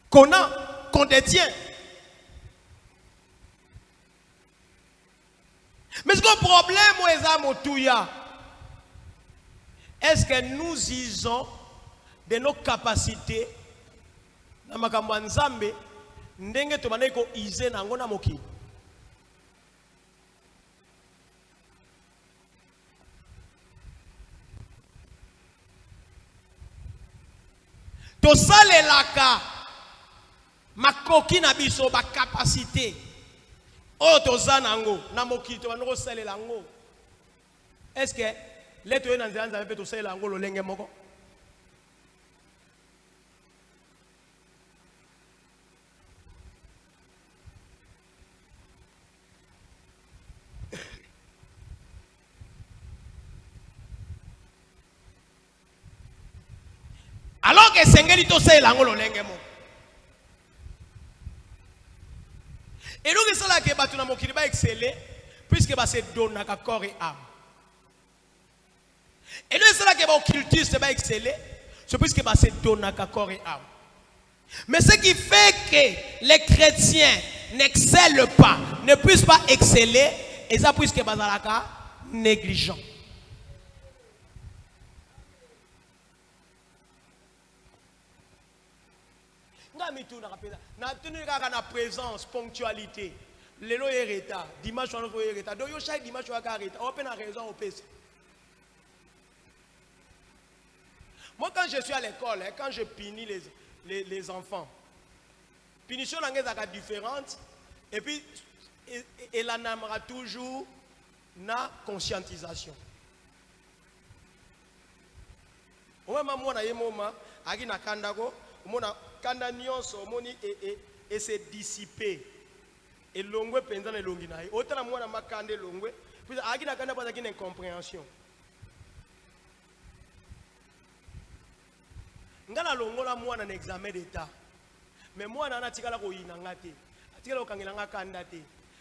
qu'on détient. Mais ce que le problème est-ce que nous usons de nos capacités dans makambo nzambe ndenge tobane ko ize nango na mokili. Tosalelaka makoki na biso ba capacité o tozanango na mokili to banoko salelango. Est-ce que les toye na nzela nzambe to salelango lolenge moko? Alors que sengeli to salelango lolenge moko. Et nous, c'est là que batuna mokili ba exceller puisque ba se donne à corps et âme. Et nous, c'est là que ba occultiste ba exceller, c'est puisque ba se donne à corps et âme. Mais ce qui fait que les chrétiens n'excellent pas, ne puissent pas exceller, et ça puisque ba zalaka négligent. Na tenu na présence, ponctualité. Lelo est retard, dimanche on est retard. Donc chaque dimanche on est retard. On peut avoir raison au PC. Moi quand je suis à l'école, quand je punis les enfants, punition est différente et puis elle en amènera toujours na conscientisation. Au même moment na yemoma agi na kandako, mona kanda nyonso moni et se dissiper. Et longwe penza na longi na. Autant na mwana makande longwe, puis agi na kanda pas agi na incompréhension. Ngala longola mwana na examen d'état. Mais mwana na tikala ko yinanga te. Atikala ko kangela kanda te.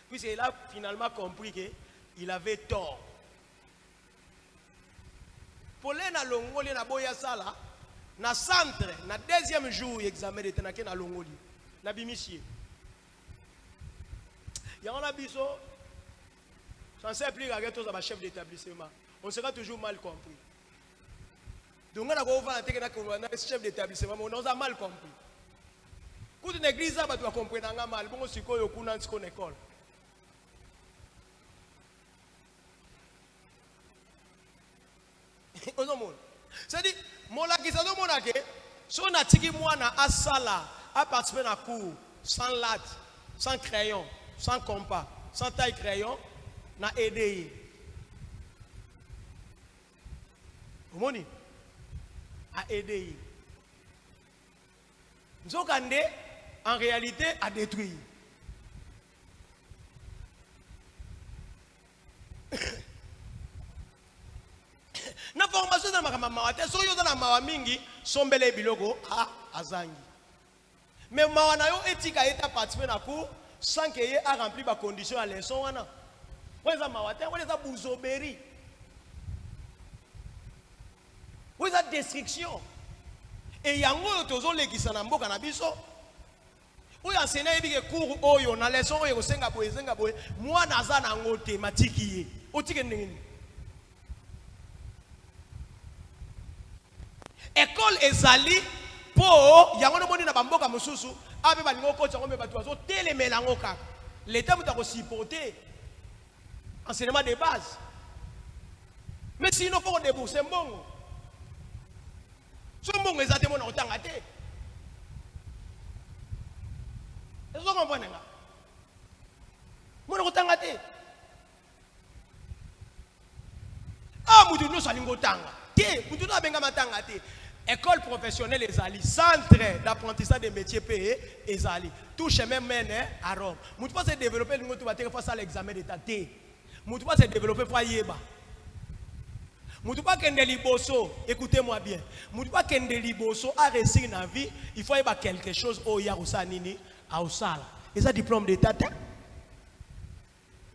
Puis il a finalement compris que il avait tort. Pour les na longoli na boya sala na centre na deuxième jour examen d'état na ke na longoli na bimisie. Il y a un abisso, sans s'appliquer à tous les chefs d'établissement. On sera toujours mal compris. Donc, on a un chef d'établissement, on a mal compris. Quand une église, tu vas comprendre mal. Bon, c'est quoi une école? C'est-à-dire, mon la qui s'est donné, si on a tiré moi à sala, à participer à cours, sans latte, sans crayon, sans compas, sans taille crayon, na aidé. Vous voyez? A aidé. Nous avons en réalité à détruire. Na formation na makamama te so yo na mawa mingi sombele biloko a azangi. Mais mawa na yo etika eta participer na cours sans qu'il y ait à remplir les conditions à leçon. Vous avez bouzoberi. Vous avez destruction. Et il y a un autre qui s'en a mboka na biso. Vous avez enseigné des cours oyo na leçon oyo senga boye. Moi naza na ngote matiki. Otike ndengeni. École ezali po yango no moni na bamboka mususu abe balingo ko tsango me batu bazo telemela ngo kaka. L'état muta ko supporter enseignement de base. Mais sinon faut débourser mbongo. So mbongo ezate mona otanga te. Est-ce que vous comprenez nga? Mona otanga te. Ah mutu no salingo tanga. Te, mutu no abenga matanga te. École professionnelle ezali, centre d'apprentissage des métiers payés ezali. Tout chemin mène à Rome. Mutu pas se développer lingo tu vas te faire ça l'examen d'état te. Mutu pas se développer pour yeba. Mutu pas kende liboso, écoutez-moi bien. Mutu pas kende liboso à réussir dans la vie, il faut y avoir quelque chose au ya usa nini a usala. Et ça diplôme d'état te.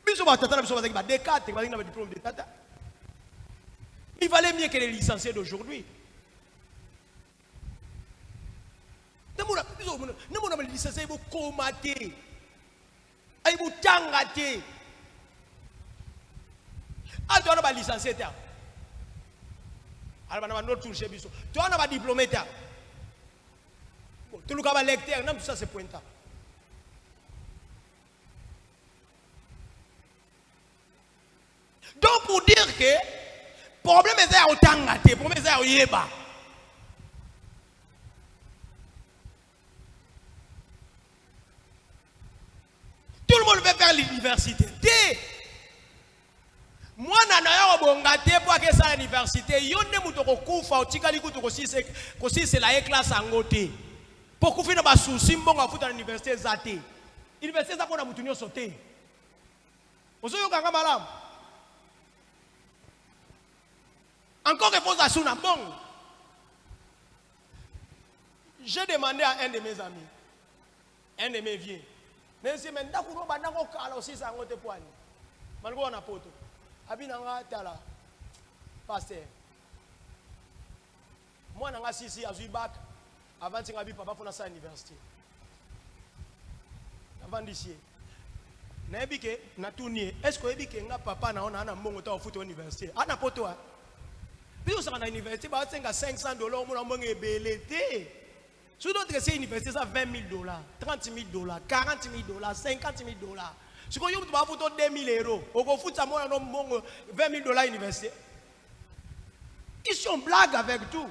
Biso ba tata biso ba zaki ba D4, ba zaki diplôme d'état. Il valait mieux que les licenciés d'aujourd'hui. Ne mon licencié vous comater. Ay vous tangate. Ah tu as pas licencié ta. Alors on a notre touché biso. Tu as pas diplômé ta. Tu le cas lecteur, non tout ça c'est pointa. Donc pour dire que problème est au tangate, problème est au yeba. Tout le monde veut faire l'université. Moi, je suis pour que ça l'université. Il y a des gens qui ont c'est la classe en côté. Pour que vous fassiez des soucis, vous avez fait l'université. L'université, c'est pour que vous sauter. Vous avez fait malade. Encore une fois, ça bon. J'ai demandé à un de mes amis, un de mes vieux. Mais si je aussi ça ngote poani. Mango na poto. Abinanga tala. Pasteur. Moi nanga sisi azui bac avant tinga bi papa fona sa université. Avant d'ici. Na ebike na tournier. Est-ce que ebike nga papa na ona na mbongo ta ofuta université. Ana poto a. Puis on sera na université ba tinga $500 mo na mbongo ebelete. Sur d'autres c'est université, ça 20 000 $, 30 000 $, 40 000 $, 50 000 $. Si vous avez 2 000 €, vous foutez 20 000 $ à l'université. Ils sont blagues avec tout.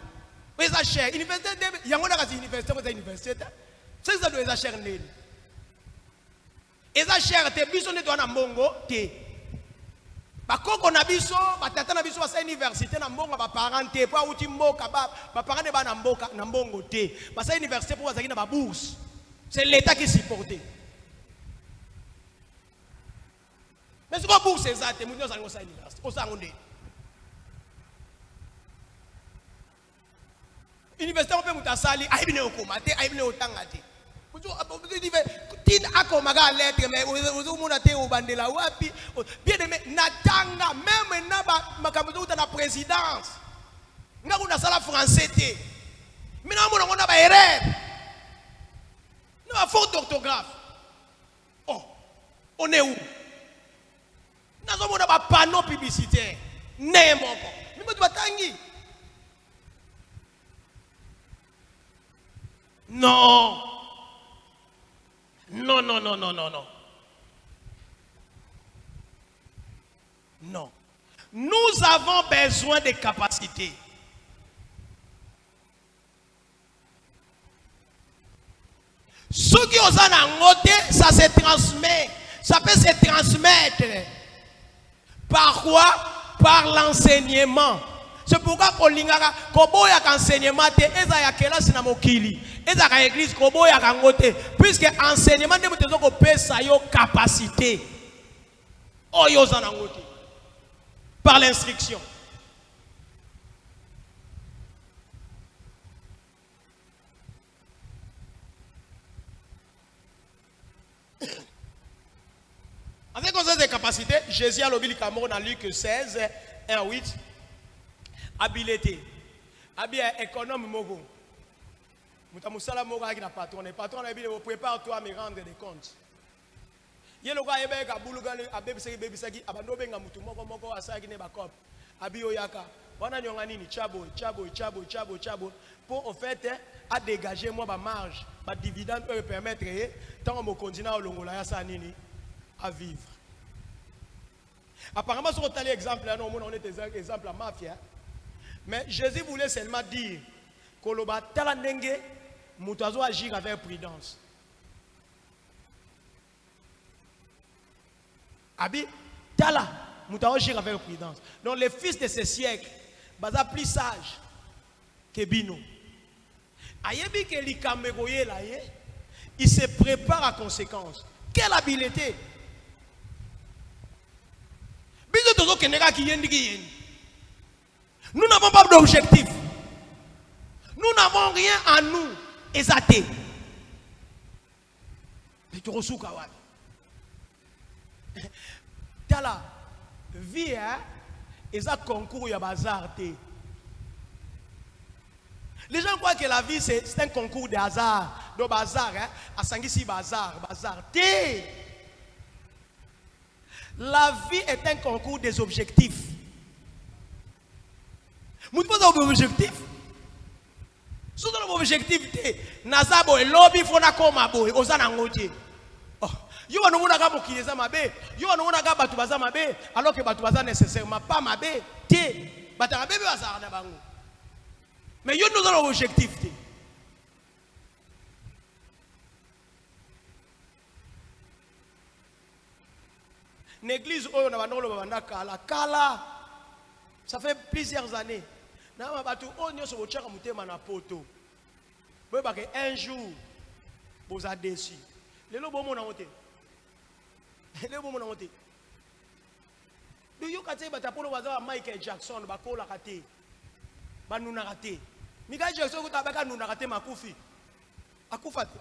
Mais ça cher. Université, il y a une université, vous avez une université. C'est ça que ça cher. Et ça cher, tu es besoin de toi dans Mongo, tu bakoko na biso batata na biso basa université na mbongo ba parenté po uti mboka ba parents ba na mboka na mbongo te basa université pour bazaki na ba bourse. C'est l'état qui supporte. Mais c'est pas bourse exacte nous nous allons sa université au sangonde. Université on peut mutasali aibine okomate aibine otangate. Tin akomaga lettre mais vous mona te obandela wapi bien aimé natanga même na makambo uta na présidence nga kuna sala français te mina mona ngona ba erreur na faute d'orthographe. Oh on est où nazo mona ba panneau publicitaire nemoko mimo batangi non. Non, non, non, non, non, non. Non. Nous avons besoin de capacités. Ce qui osent en côté, ça se transmet. Ça peut se transmettre. Par quoi? Par l'enseignement. C'est pourquoi Kolingara, Kobo yak enseignement te eza ya kelasi na mokili. Eza ka église Kobo yak ngote puisque enseignement de motezo ko pesa yo capacité. Oyo za na ngote. Par l'instruction. Avec conseil de capacité, Jésus a l'obili Cameroun dans Luc 16, 1 à 8. Habileté. Habia économe mogo. Mutamusala mogo avec la patronne. Patron a dit prépare-toi à me rendre des comptes. Yelo ga yebe ka buluga abebisaki bebisaki abando benga mutu moko asaki ne bakop. Abi oyaka. Wana nyonga nini chabo pour en fait à dégager moi ba marge, ba dividende peut permettre tant mo continent au longola ya sa nini à vivre. Apparemment sur tel exemple là non on est exemple à mafia. Mais Jésus voulait seulement dire Koloba talandenge mutazo agir avec prudence. Abi tala mutazo agir avec prudence. Donc les fils de ce siècle baza plus sages que Bino. Ayebi ke likameroye la ye, il se prépare à conséquence. Quelle habileté! Biso tozo keneka ki yendi ki yendi. Nous n'avons pas d'objectif. Nous n'avons rien en nous. Exacté. Mais tu reçois quoi? T'as la vie, hein? Et ça concours, il y a bazar. Les gens croient que la vie c'est un concours de hasard. De bazar, hein? À Sangisi, bazar. La vie est un concours des objectifs. Nous avons un objectif. Si nous avons un objectif, Nazabo et lobby fona koma boy, ozana ngote. Oh, yo wana mona ga mokileza mabe, yo wana mona ga batu baza mabe, alors que batu baza nécessairement pas mabe. Té, bata bébé baza na bango. Mais yo nous avons un objectif. L'église oyo na bandolo babanda kala. Ça fait plusieurs années. Un jour, vous avez déçu. Les lots bon monté. Les bon monté. Do you kate batapolo baza Michael Jackson bakola kate. Banuna kate. Michael Jackson ko tabaka nuna kate makufi. Akufate.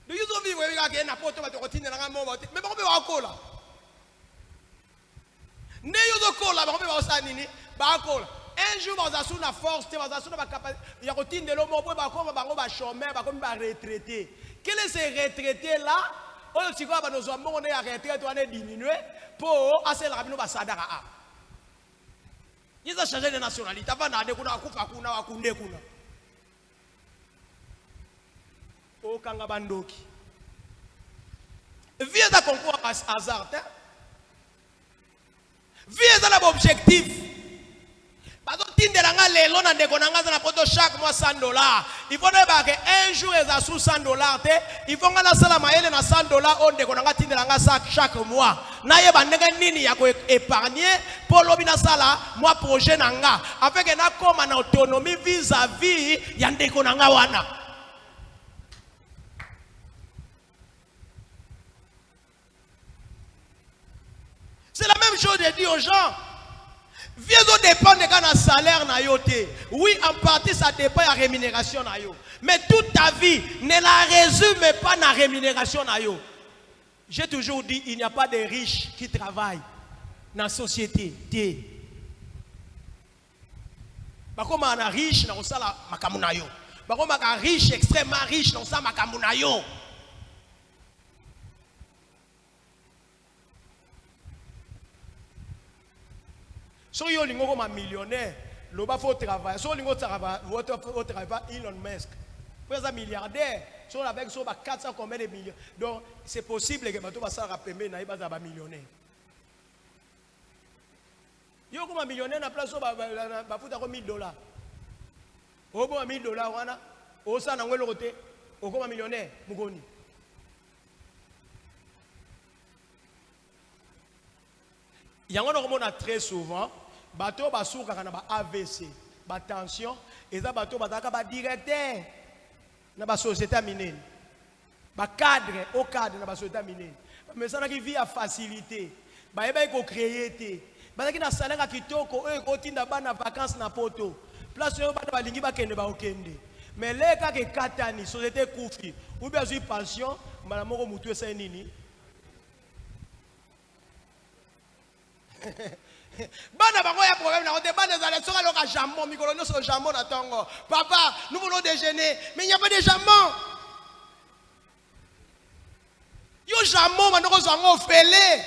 Do you so vivre avec un poto batokotine na ngamo baté. Mais bon be wakola. Un jour, vous avez la force, vous avez la capacité, de l'homme, vous avez la chômeur, vous avez la retraité. Quel est ce retraité là? On est retraité, on est diminué pour assez la sadara. Ils ont changé de nationalité. Avant, on a kufa kuna wakunde kuna. O kanga bandoki. Vie est un concours hasard. Vie est un objectif. Chaque mois $100. Il faut un jour ils sous $100. Il faut que la maïle na $100 on dekonanga tindelanga chaque mois. Na yeba ndenge nini ya ko épargner pour lobina sala moi projet nanga avec na comme en autonomie vis-à-vis ya ndekonanga wana. C'est la même chose de dire aux gens. Viens dépend de quand salaire na yoté. Oui, en partie ça dépend de la rémunération na yo. Mais toute ta vie ne la résume pas na rémunération na yo. J'ai toujours dit il n'y a pas de riches qui travaillent dans la société. Bah comme on a riche dans ça la makamuna yo. Bah comme on a riche extrêmement riche dans ça makamuna yo. Si vous êtes un millionnaire, il faut travailler. Si vous êtes un Elon Musk, vous êtes un milliardaire, si vous avez 400 combien de millions. Donc, c'est possible que vous soyez un millionnaire. Si vous êtes un millionnaire, vous avez $1,000. Vous avez $1,000, vous avez un millionnaire. Il y a très souvent, bateau basuka kana ba AVC, ba tension, et ça bateau bataka ba directeur na ba société minene. Ba cadre au cadre na ba société minene. Mais ça na qui vit à facilité. Ba eba ko créer té. Ba na ki na salaire kitoko e ko tinda ba na vacances na poto. Place yo ba ba lingi ba kende ba okende. Mais les cas que katani société kufi, ou bien une pension, mala moko mutu esa nini? Bana bango ya problème na côté bana za soka loka jambon mikolo no so jambon na tongo papa nous voulons déjeuner mais il n'y a pas de jambon yo jambon manoko zango ofele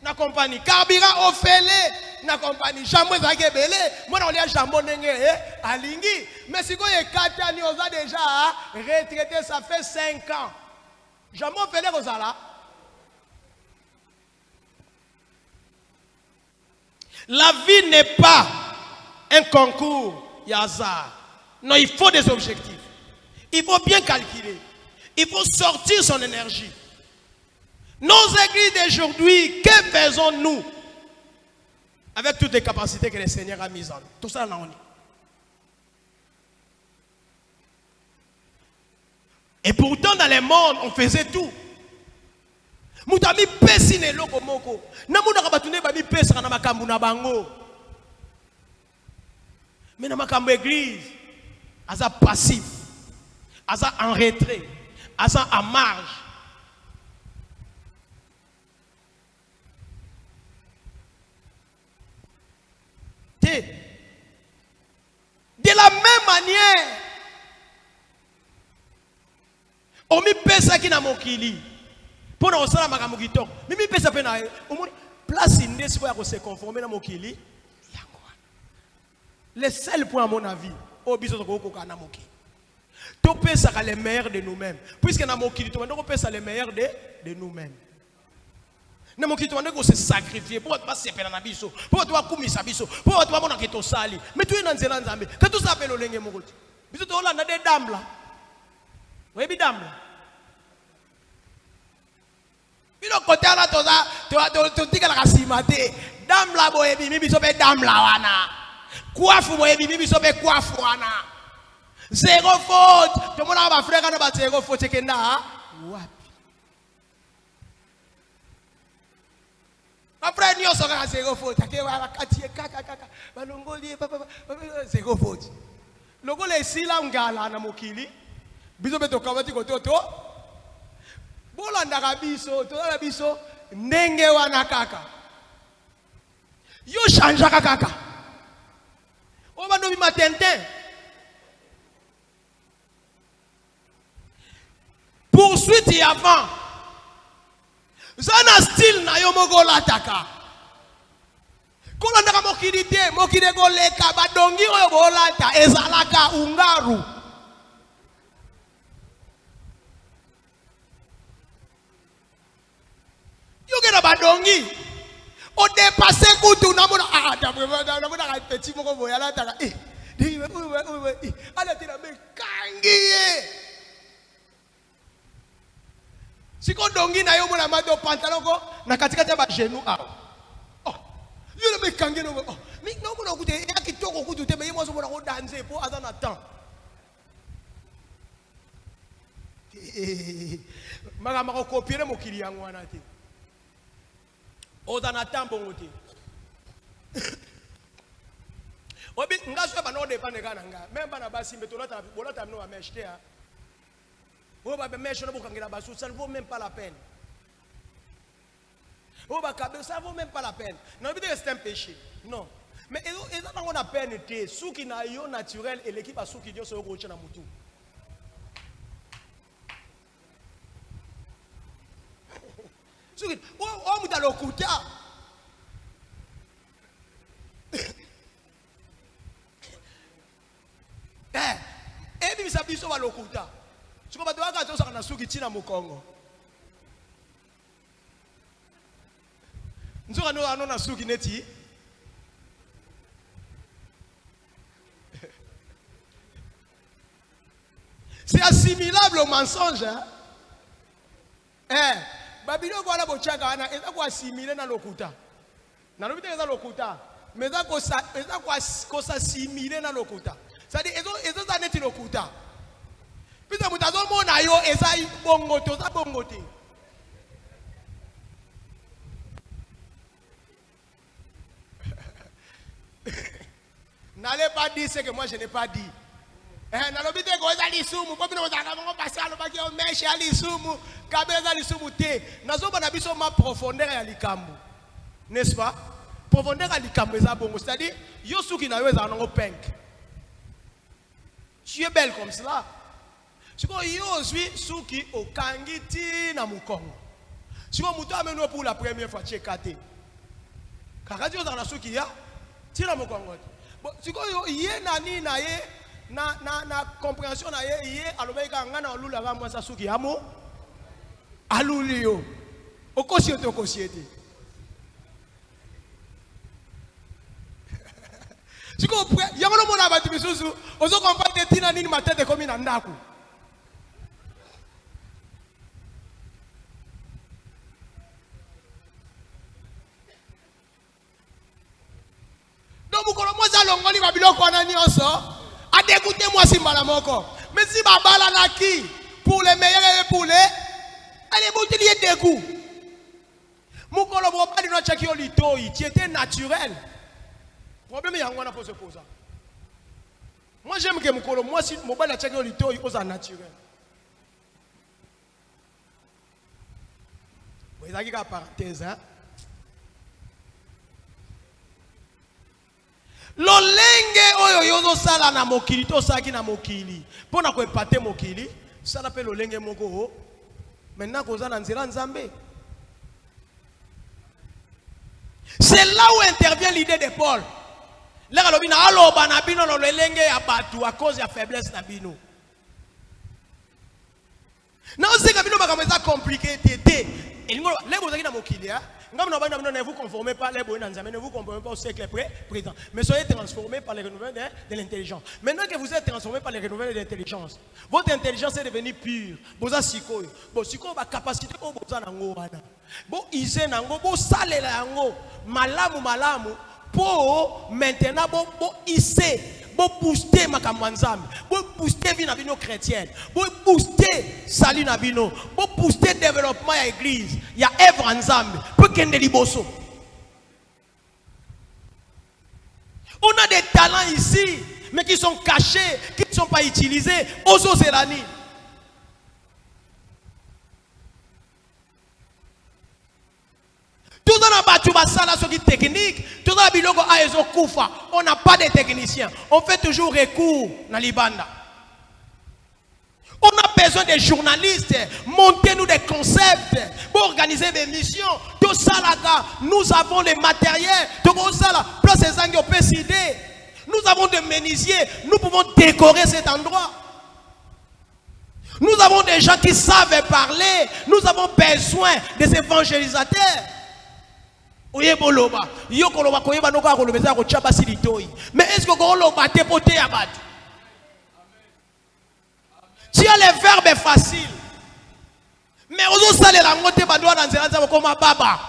na compagnie carburant ofele na compagnie jambon za kebele mona olia jambon ndenge alingi mais siko ye katani oza déjà retraité ça fait 5 ans jambon ofele kozala. La vie n'est pas un concours, il y a hasard. Non, il faut des objectifs. Il faut bien calculer. Il faut sortir son énergie. Nos églises d'aujourd'hui, que faisons-nous avec toutes les capacités que le Seigneur a mises en nous? Tout ça, là, on est. Et pourtant, dans le monde, on faisait tout. Mutami pesi ne loko moko na muna kabatune ba mi pesa na makambu na bango mais na makambu église asa passif asa en retrait asa en marge de la même manière on mi pesa ki na mokili. Pour nous ça la makito mimi pesa pena omoni place ndesi pour se conformer na mokili yango le seul point à mon avis au biso to ko kana mokili to pesa ka le meilleur de nous-mêmes puisque na mokili to ndoko pesa le meilleur de nous-mêmes na mokili to ndoko se sacrifier pour pas se pena na biso pour toi kumisa biso pour toi mona kito sali mais tu na nzela nzambe que tout ça appelle olenge mokoti biso to la na de dame là oui bi dame là. Le côté là tu dis que la simate dame la boye bibi biso be dame la wana coiffe boye bibi biso be coiffe wana zéro faute to mona ba frère kana ba zéro faute kenda wapi après nyo so ka zéro faute ke wa katie kaka balongoli papa zéro faute logo le sila ngala na mokili biso be to kawati ko to bolanda biso to la biso ndenge wana kaka yo chanja kaka o bando bi matente poursuite et avant zana style na yo moko lataka Kolanda mokili te, mokili goleka badongi oyo bolata ezalaka ungaru. Yogera badongi. O dépassé kutu namona namona petit moko boyala taka ala tira me kangiye. Siko dongi na yo mona mado pantalon ko na katikati ya ba genou awo. Oh, yo me kangiye no. Oh, mi no mona kutu ya kitoko kutu te me yemo so mona ko danser po azana temps. Maga mako copier mo kili yango wana te. Ozana tambo ngoti. Obi ngaswe bano depende kana nga. Memba na basi mbetolata bolata mno ameshte ya. Oba be mesho na bukangela basu ça ne vaut même pas la peine. Oba kabe ça vaut même pas la peine. Non bi c'est un péché. Non. Mais eza bango na peine te suki na yo naturel et l'équipe a suki dio so ko chana mutu. Oh, muta lokuta. Ebi misabiso wa lokuta. Siko bato waka tosa na suki tina mukongo. Nzoka no anona suki neti. C'est assimilable au mensonge, hein? Babilo kwa la bochaka wana eza kwa assimile na lokuta. Na lobite eza lokuta. Mais eza kwa assimile na lokuta. C'est-à-dire ezo za neti lokuta. Pisa mutazo mona yo eza bongoto za bongote. N'allez pas dire ce que moi je n'ai pas dit. Na lobite ko eza lisumu ko bino ozaka ngo pasalo baki o meshe ali lisumu kabeza lisumu te nazoba na biso ma profondeur ya likambo, n'est-ce pas? Profondeur ya likambo eza bongo, c'est-à-dire yo suki na yo eza ngo pink, tu es belle comme cela. Siko yo zwi suki okangi ti na mukongo, siko muto ameno pour la première fois chekate kakati ozaka na suki ya ti na mukongo. Siko yo ye nani na ye na compréhension na ye alobeka ngana olula ga mwanza suki amo alulio okosiete okosiete siko yango no mona batu bisusu ozo comprendre tina nini matete komi na ndaku donc mukolo moza longoli babiloko wana nyonso. Dégoûtez-moi si malamoko. Mais si babala naki pour les meilleurs et pour les allez boutilier dégoût. Mukolo boba dino chaki olitoi, tu étais naturel. Problème yango na pose posa. Moi j'aime que mukolo moi si mobala chaki olitoi osa naturel. Vous avez une parenthèse hein. Lolenge oyo yozo sala na mokili to saki na mokili pona ko epate mokili sala pe lolenge moko maintenant koza na nzela nzambe. C'est là où intervient l'idée de Paul. Là lobina aloba na bino lolenge ya batu à cause ya faiblesse na bino. Na oseka bino bakameza compliqué tété. Et ngo les bozaki na mokili hein. Ne vous conformez pas ne vous conformez pas au siècle présent, mais soyez transformés par les renouvellement de l'intelligence. Maintenant que vous êtes transformés par les renouvellement de l'intelligence, votre intelligence est devenue pure. Boza sikoyo, bo sikoyo ba capacité ko boza nango wana. Bo ize nango, bo salela nango, malamu po maintenant bo ise. Pour booster ma kamwanzambe, pour booster vie na bino chrétienne, pour booster salut na bino, pour booster développement ya église, ya œuvre nzambe, pour kende liboso. On a des talents ici, mais qui sont cachés, qui ne sont pas utilisés. Ozo zelani. Tout dans la battu basala sur qui technique, tout dans la bilogo aezo kufa. On n'a pas de techniciens. On fait toujours recours dans l'Ibanda. On n'a besoin des journalistes, montez-nous des concepts pour organiser des missions. Tout ça là, nous avons les matériels. Tout ça là, plus ces gens qui ont idée. Nous avons des menuisiers, nous pouvons décorer cet endroit. Nous avons des gens qui savent parler. Nous avons besoin des évangélisateurs. Mais est-ce que tu as les verbes faciles? Mais on a la montée comme baba.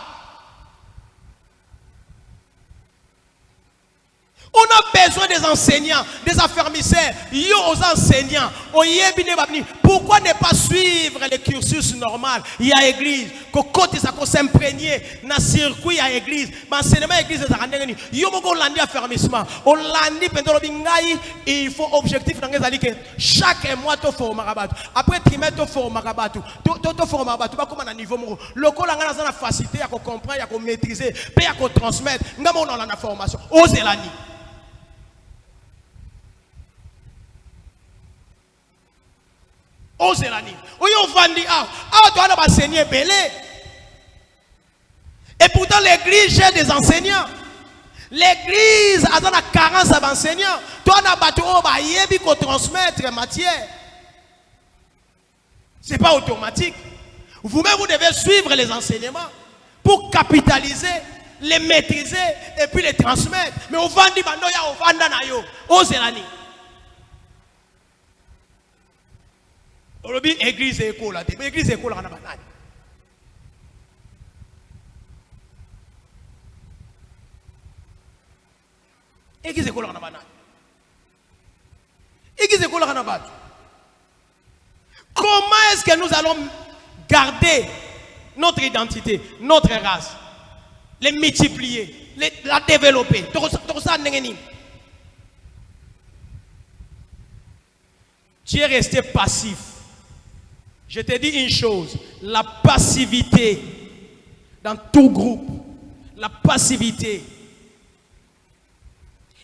On a besoin des enseignants, des affermisseurs. Yo aux enseignants. Pourquoi ne pas suivre le cursus normal? Il y a église. Côté ça s'imprégner dans le circuit à l'église. L'enseignement église est rendu. Yo moko landi affermissement. On landi pendant bingai. Il faut objectif dans les que chaque mois tu fais marabatu. Après trimestre tu fais marabatu. Tu fais marabatu. Pas comme à niveau moko. Le col a la facilité à comprendre, à maîtriser, à transmettre. Nous avons la formation. Osez l'année. Osez l'année. Oui, on va dire, tu as enseigné belé. Et pourtant, l'église gère des enseignants. L'église a la carence d'enseignants. Tu as un bateau pour transmettre matière. Ce n'est pas automatique. Vous-même, vous devez suivre les enseignements pour capitaliser, les maîtriser et puis les transmettre. Mais on va dire, osez l'année. Église et école, église et école, on a banane. Église et école, on a banane. Église et école, on a banane. Comment est-ce que nous allons garder notre identité, notre race, les multiplier, la développer? Tu es resté passif. Je te dis une chose, la passivité dans tout groupe, la passivité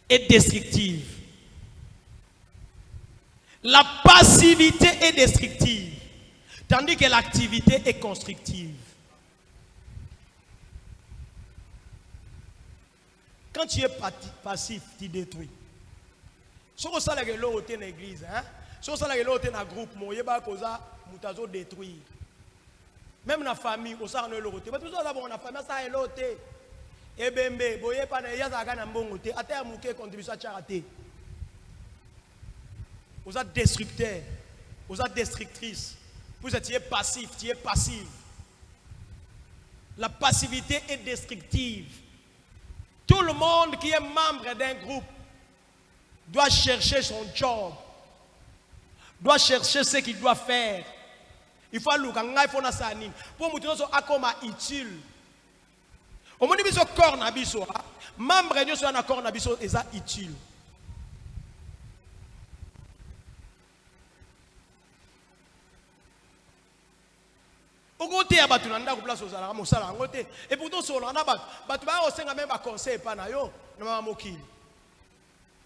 est destructive. La passivité est destructive, tandis que l'activité est constructive. Quand tu es passif, tu détruis. Si on a l'autre dans l'église, si on a l'autre dans le groupe, on va détruire. Même dans la famille, on a l'autre. Mais tout ça, on a famille, ça est l'autre. Et bien, il y a un bon côté. À terre, il y a une contribution à charité. Vous êtes destructeur, vous êtes destructrice. Vous êtes passif, tu es passive. La passivité est destructive. Tout le monde qui est membre d'un groupe doit chercher son job, doit chercher ce qu'il doit faire. Il faut aller il faut nasanine. Pour nous dire comme utile. Au moment où nous corps na biso, membre nous sont accord na biso et ça utile. Au côté à batu nanda ko place osala mosala ngote et pourtant so lana batu ba osenga même ba conseil pa na yo na mama mokili.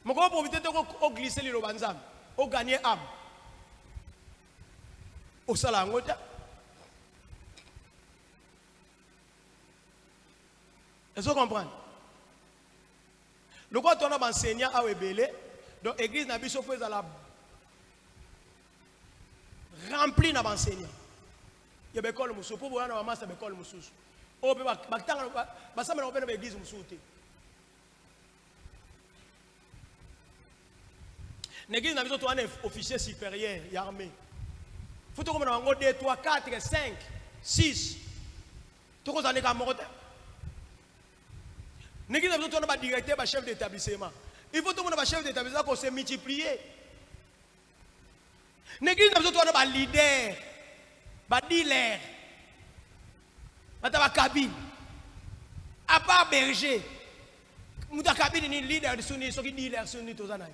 Moko profiter de ko glisser le banzam, au gagner âme. Osala ngote. Est-ce que vous comprenez? Le quoi on a enseignant à Webele, donc l'église n'a pas fait la remplie na enseignant. Il y a école musu pour voir na maman ça école musu. O be bakitanga basama na opena l'église musu te. L'église n'a pas un officier supérieur y armée. Faut que on a 2 3 4 5 6. Tout qu'on est comme morte. L'église n'a pas un directeur, un chef d'établissement. Il faut que on a un chef d'établissement pour se multiplier. L'église n'a pas un leader. Ba dealer, ba cabine, à part berger, muta cabine ni leader de sunni, so qui dealer sunni to zanai.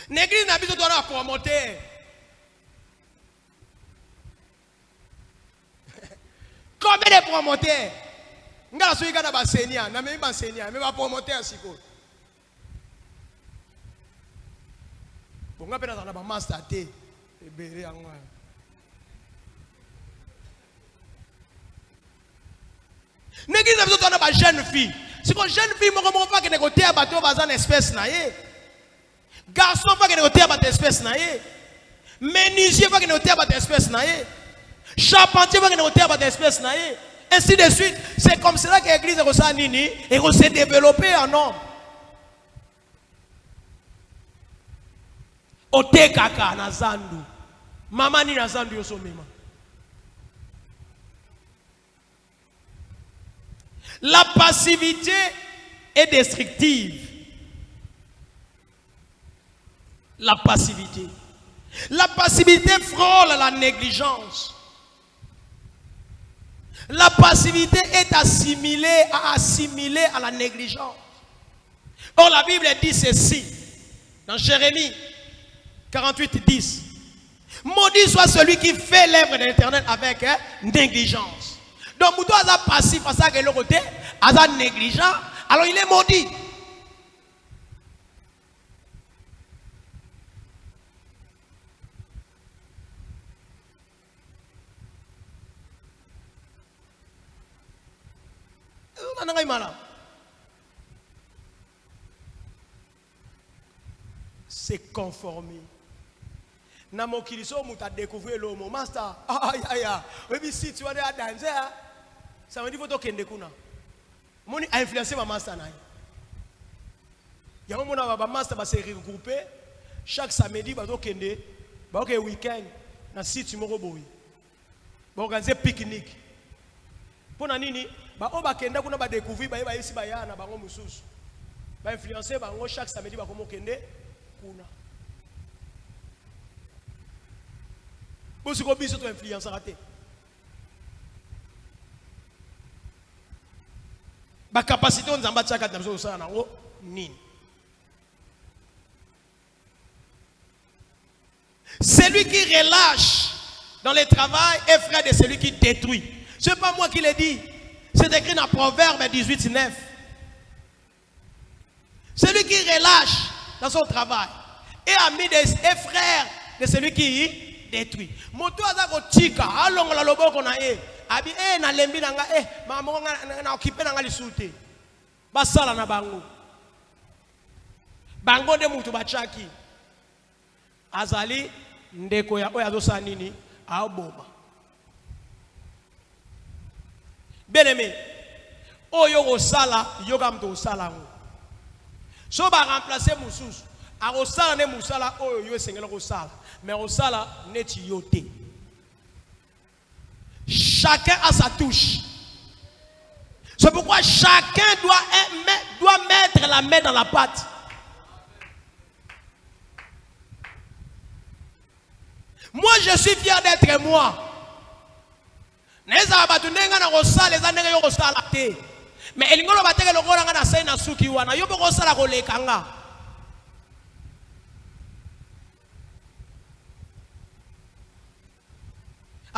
L'église n'a pas besoin de promoter. Combien de promoteurs? Ngala suika na basenia, na même basenia, mais ba promoteur siko. Bon, on a un master té. Et béré en moi. N'église a besoin de jeune fille. Si une jeune fille, moi, comment pas que négocier à bateau, va en espèce naïe. Garçon, pas que négocier à bateau, espèce naïe. Menuisier, pas que négocier à bateau, espèce naïe. Charpentier, pas que négocier à bateau, espèce naïe. Ainsi de suite. C'est comme cela que l'église est nini et qu'on s'est développé en homme. Ote kaka na zandu. Mama ni na zandu yoso mema. La passivité est destructive. La passivité. La passivité frôle la négligence. La passivité est assimilée à la négligence. Or la Bible dit ceci dans Jérémie 48, 10. Maudit soit celui qui fait l'œuvre de l'Éternel avec négligence. Donc, Moutou a passif parce que l'autre côté, a négligent, alors il est maudit. C'est conformé. Na mokiliso muta découvrir le moment master. Aïe aïe aïe. Oui si tu vas à danser, ça veut dire faut tokende kuna. Moni a influencé ma master naï. Ya mon ba master ba se regrouper chaque samedi ba tokende ba ok week-end na site moko boy. Ba organiser pique-nique. Pona nini ba o ba kenda kuna ba découvrir ba yeba isi ba ya na bango mususu. Ba influencer bango chaque samedi ba komo kende kuna. Pour biso to influence raté. Ba capacité on zamba tchaka na biso sana nango nini. Celui qui relâche dans le travail est frère de celui qui détruit. Ce n'est pas moi qui l'ai dit. C'est écrit dans Proverbe 18, 9. Celui qui relâche dans son travail est ami et frère de celui qui détruit. Moto azako tika alongo la loboko na abi na lembi na nga mama na occupé na nga lisute. Basala na bango. Bango de mutu bachaki. Azali ndeko ya oya zosa nini aboma. Bien-aimé, oyo osala yoga mto osala ngo. So ba remplacer mususu. A osala ne musala oyo yo sengela osala. Mais osala neti yote. Chacun a sa touche. C'est pourquoi chacun doit mettre la main dans la pâte. Moi je suis fier d'être moi. Neza batunenga na osala les anenga yo osala te. Mais elingolo bateke lokola nga na sai na suki wana yo boko osala ko lekanga.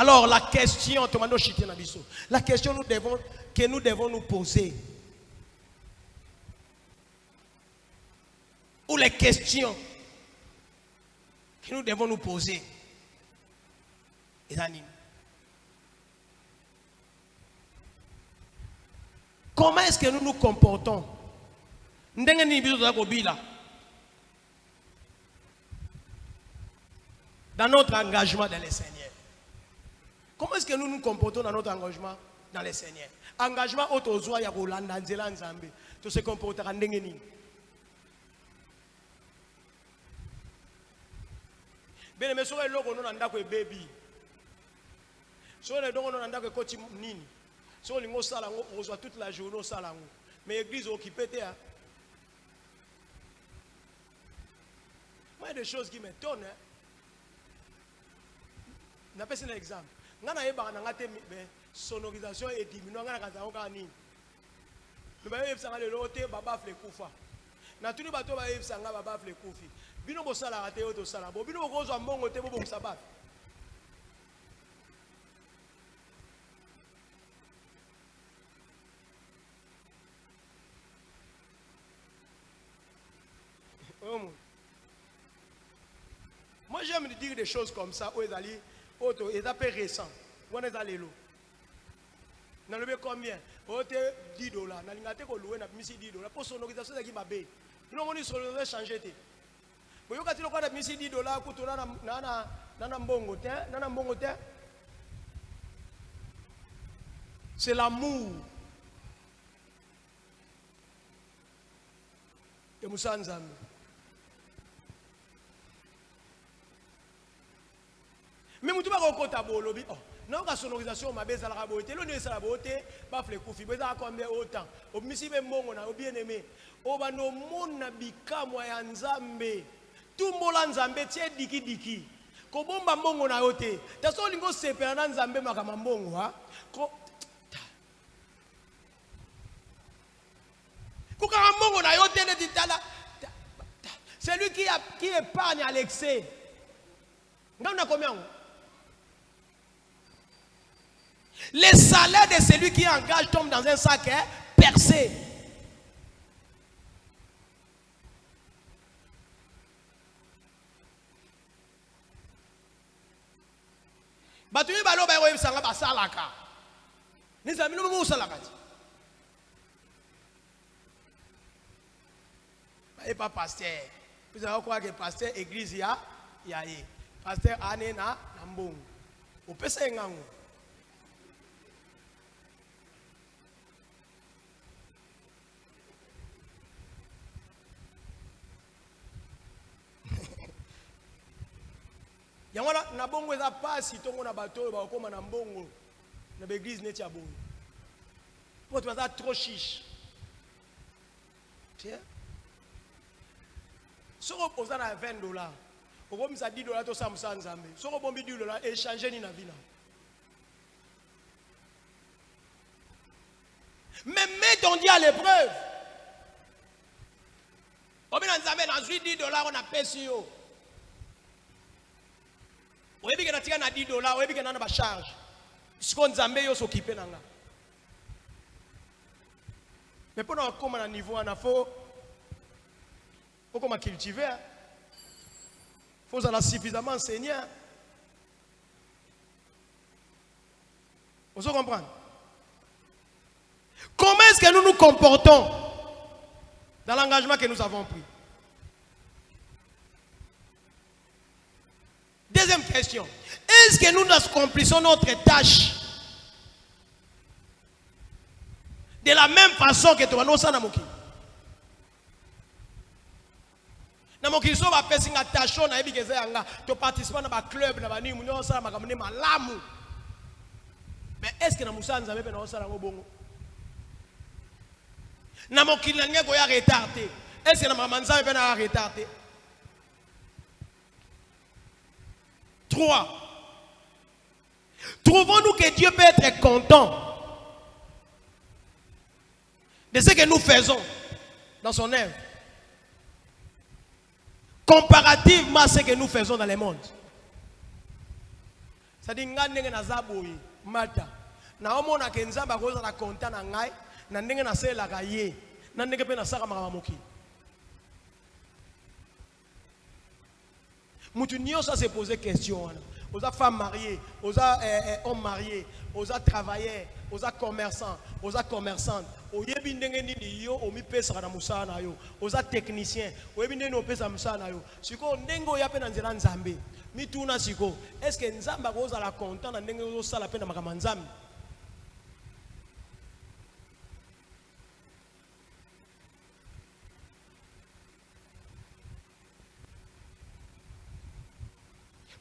Alors la question, la question que nous devons nous poser, ou les questions que nous devons nous poser, comment est-ce que nous nous comportons dans notre engagement dans le Seigneur? Comment est-ce que nous nous comportons dans notre engagement dans le Seigneur? Engagement autozoa ya kolanda nzela nzambe. To se comportera ndenge nini? Bien mais so eloko no ndako e baby. So eloko no ndako e koti nini? So lingo sala ngo ozwa toute la journée sala ngo. Mais église occupée te a. Moi il y a des choses qui m'étonnent. N'a pas un exemple. Ngana yeba na ngate sonorisation et diminution ngana kazango kani. Le ba yebsa ngale lote baba fle kufa. Na tuni bato ba yebsa ngaba baba fle kufi. Bino bo sala rate yo to sala bo. Bino ko zo mbongo te bo bo sabat. j'aime dire des choses comme ça, où ils allaient, ils appellent récent. Où est-ce allé l'eau? Dans le combien? 10 dollars. Dans le loué, 10 dollars. Pour sonorisation, c'est qui m'a payé. Nous avons changé. Mais quand tu as 10 dollars, tu as c'est l'amour. Et Moussa Nzambe. Mais tu vas rencontrer lobby. Non, la sonorisation, ma baisse à la beauté, le nez à la beauté, baf les koufis, mais ça a combien autant. Au missi même bon, on a bien aimé. Au bano mon nabika moya nzambe. Tout le monde nzambe tiens diki diki. Ko bomba mbongo na yote. Taso lingo sepela na nzambe makama mbongo ha. Ko kukara mbongo na yote ne ditala. C'est lui qui épargne à l'excès. Nga on a combien? Les salaires de celui qui engage tombent dans un sac percé. Batuni balo ba yoy sanga ba salaka. Ni zami no mo salaka. Ba pas pasteur. Vous allez croire que pasteur église ya yi. Pasteur ane na mbongo. O pesa ngango. Yangwana na bongo eza pasi tongo na bato ba okoma na mbongo na l'église neti ya bongo. Pour toi ça trop chiche. Tiens. Soko posa na 20 dollars. Okomisa 10 dollars to samsa nzambe. Soko bombi 10 dollars échanger ni na vie na. Mais mets ton Dieu à l'épreuve. Obina nzambe na 10 dollars on a payé yo. Oyebi ke natika na 10 dollars, oyebi ke nana ba charge. Siko nzambe yo s'occuper nanga. Mais pour nous comme à niveau on a faut comme cultiver. Faut ça suffisamment enseigner. Vous comprenez? Comment est-ce que nous nous comportons dans l'engagement que nous avons pris? Deuxième question. Est-ce que nous accomplissons notre tâche de la même façon que toi, nous sommes namoki so ba pesi nga tâche na ebi keze anga to participer na ba club na ba ni munyo sala makamune malamu. Mais est-ce que na musa nzambe pe na osala ngo bongo? Namoki na ngeko ya retardé. Est-ce que na mama nzambe pe na retardé? 3. Trouvons-nous que Dieu peut être content de ce que nous faisons dans son œuvre comparativement à ce que nous faisons dans le monde? C'est-à-dire que na zaboyi mata na omona ke nzamba koza na content na ngai na ndenge na sela ka ye na ndenge pe na saka makamoki. Moutounio ça se poser question. Aux femmes mariées, aux hommes mariés, aux travailleurs, aux commerçants, aux commerçantes, aux aux techniciens, est-ce que Nzamba goza la content na ndenge zo sala pe na makama Nzambe?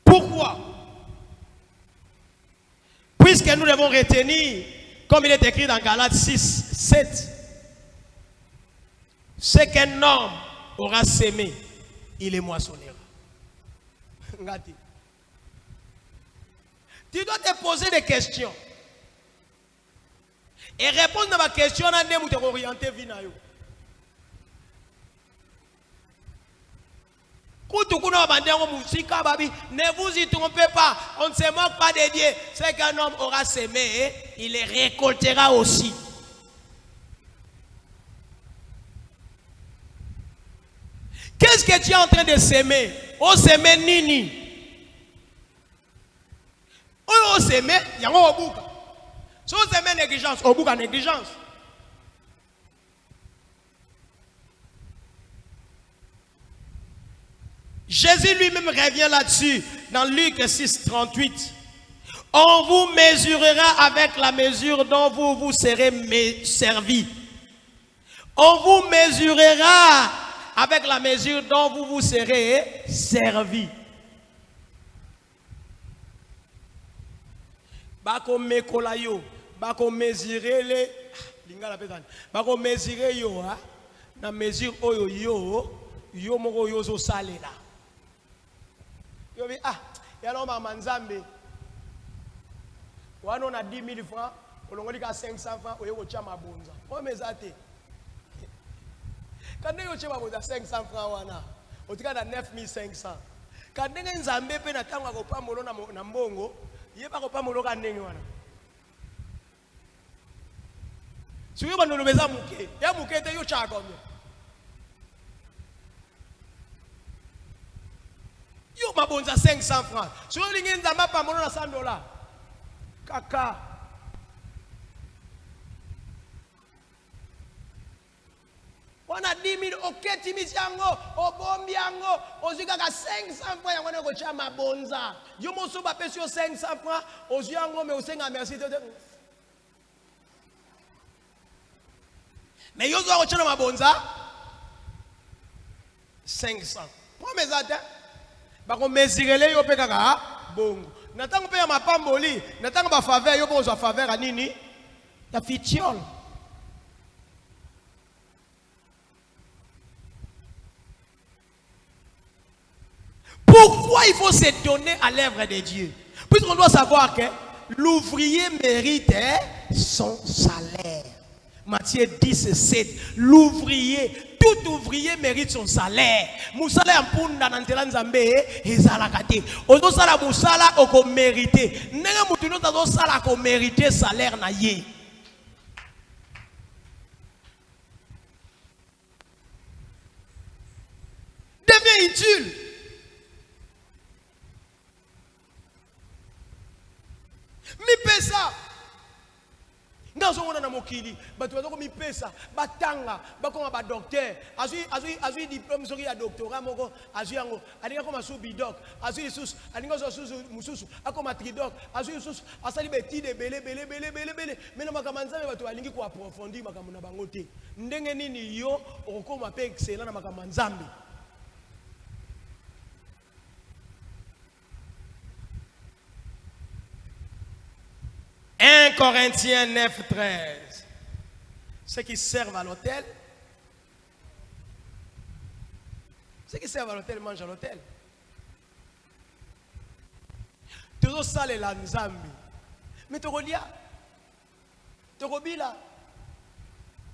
Pourquoi? Puisque nous devons retenir, comme il est écrit dans Galates 6, 7, ce qu'un homme aura sémé, il est moissonnera. Tu dois te poser des questions et répondre à ma question dans des mots orientés vinayo. Ne vous y trompez pas, on ne se moque pas de Dieu. C'est qu'un homme aura sémé, il les récoltera aussi. Qu'est-ce que tu es en train de s'aimer? Oh, s'aimer nini. s'aimer, il y a un bouc. Si vous aimez négligence, au bouc a négligence. Jésus lui-même revient là-dessus dans Luc 6, 38. On vous mesurera avec la mesure dont vous vous serez servi. On vous mesurera avec la mesure dont vous vous serez servi. Bako mekola yo, bako mesurer les lingala petani. Bako mesurer yo ha na mesure oyo yo moko yo zo salela. Yo bi ya no mama nzambe. Wano na 10 000 francs, olongoli ka 500 francs oyo kocha mabonza. O mezate. Quand yo chema bonza 500 francs wana, otika na 9500. Quand nzambe pe na tanga ko pamolo na mbongo, ye ba ko pamolo ka ndenge wana. Suyo bano lobeza muke, ya muke te yo cha combien? Yo mabonza 500 francs. Suyo lingi nzamba pamolo na $100. Kaka. Wana 10 000 oketi misiango, obombi yango, ozika ka 500 francs yango ko cha mabonza. Yo moso ba pesi yo 500 francs, ozu yango me osenga merci te. Mais yo zo ko cha mabonza 500. Pour mes ata, ba ko mesirele yo pe kaka bongo. Natango pe ya mapamboli, natango ba faveur yo bo zo faveur anini? Ta fitiole. Pourquoi il faut se donner à l'œuvre de Dieu? Puisqu'on doit savoir que l'ouvrier mérite son salaire. Matthieu 10, 7. L'ouvrier, tout ouvrier mérite son salaire. Musala mpunda nantela nzambe ezalakate. Ozo sala musala oko mériter. Nenga mutu no tazo sala ko mériter salaire na ye. Devient utile. Mi pesa ngazo ngona na mokili batu bazoko mi pesa batanga bakoma ba docteur azui diplôme soki ya doctorat moko azui yango alinga koma subi doc azui sus alinga so susu mususu akoma tridoc azui sus asali betide bele mena makamanza batu alingi ko approfondir makambo na bango te ndenge nini yo okoma pe excellent na makamanzambe. 1 Corinthiens 9, 13. Ceux qui servent à l'hôtel, mangent à l'hôtel. Toujours ça les lanzambi. Mais tu relis, tu rebila.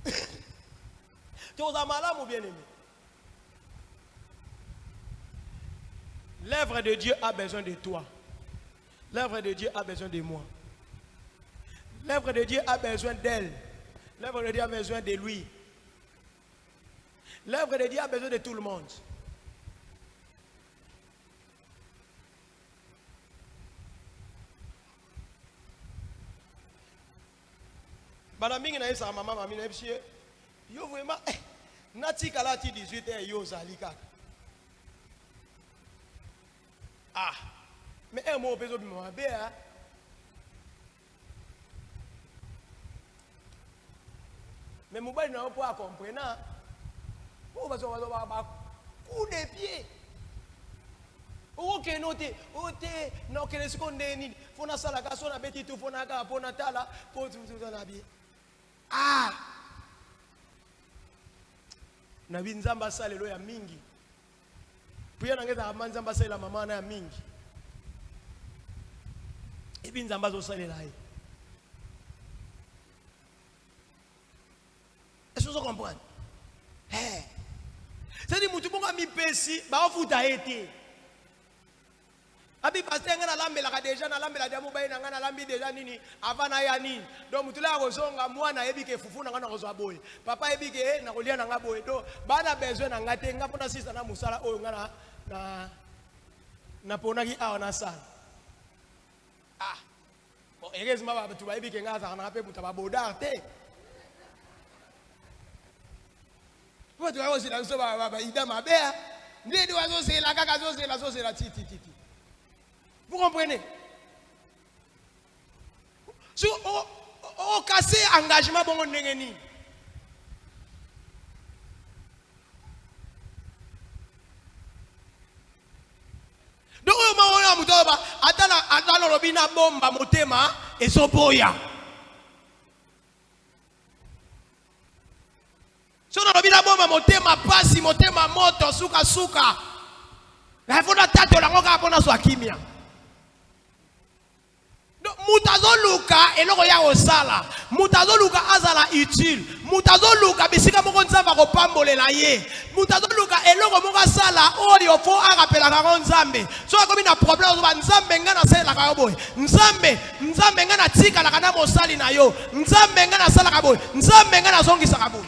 Tu as malade ou bien aimé. L'œuvre de Dieu a besoin de toi. L'œuvre de Dieu a besoin de moi. L'œuvre de Dieu a besoin d'elle. L'œuvre de Dieu a besoin de lui. L'œuvre de Dieu a besoin de tout le monde. Banaming na yesa mama mami na ebsie. Yo vraiment nati kala ti 18 yo zalika. Mais un mot bezo bima be a. Mais mobile n'a pas comprendre. Où va ba coup de pied. Ok noté, non que les secondes ni fona sala ka so na beti tu fona ka pona tala po tu na bi. Na binzamba sale lo ya mingi. Pia nangeza manzamba sale la mama na ya mingi. E binzamba zo sale la. Est-ce que vous comprenez? C'est-à-dire que tout le monde mi pesi, ba futa été. Abi pasteur ngana lambela déjà na lambela dia mobile na ngana lambi déjà nini avant na ya nini. Donc mutula kozonga mwana ebike fufu na ngana kozwa boy. Papa ebike na kolia na ngaboy. Donc bana besoin na ngate ngapona sisa na musala oyo ngana na ponaki awa na sala. heureusement tu vas bien nga ça na pe muta ba bodar te po tu vas aussi dans so ba ida mabea ndedi wazo c'est la kaka zo c'est la ti. Vous comprenez? Si on casse engagement bon ndengeni. Donc on mutoba atala robina bomba motema ezoboya. So na robina bomba motema pasi motema moto suka. La fona tato la ngoka pona so kimia. Donc mutazo luka eloko ya osala. Mutazo luka azala utile. Mutazo luka bisika moko nzamba ko pambolela ye. Mutazo luka eloko moko sala oyo fo arapela ka nzambe. So akomi na problème ba nzambe ngana sala ka boy. Nzambe ngana tika la kana mosali na yo. Nzambe ngana sala ka boy. Nzambe ngana zongisa ka boy.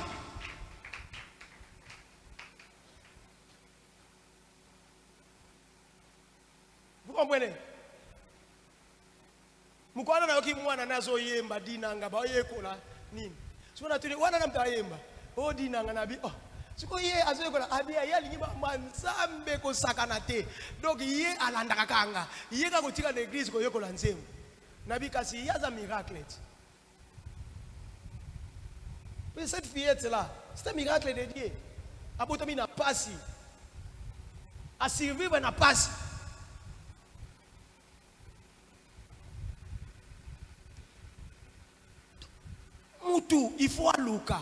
Vous comprenez? Mukwana na yoki mwana nazo yemba dinanga ba yekola nini sona tuli wana na mta yemba o dinanga nabi siko ye azoyekola abia yali nyiba manzambe ko sakana te donc ye alanda kakanga ye ka kotika na église ko yekola nzemu nabi kasi yaza miracle. Mais cette fillette là c'est un miracle de Dieu. Abotami na pasi a survivre na pasi. Mutu, il faut aluka.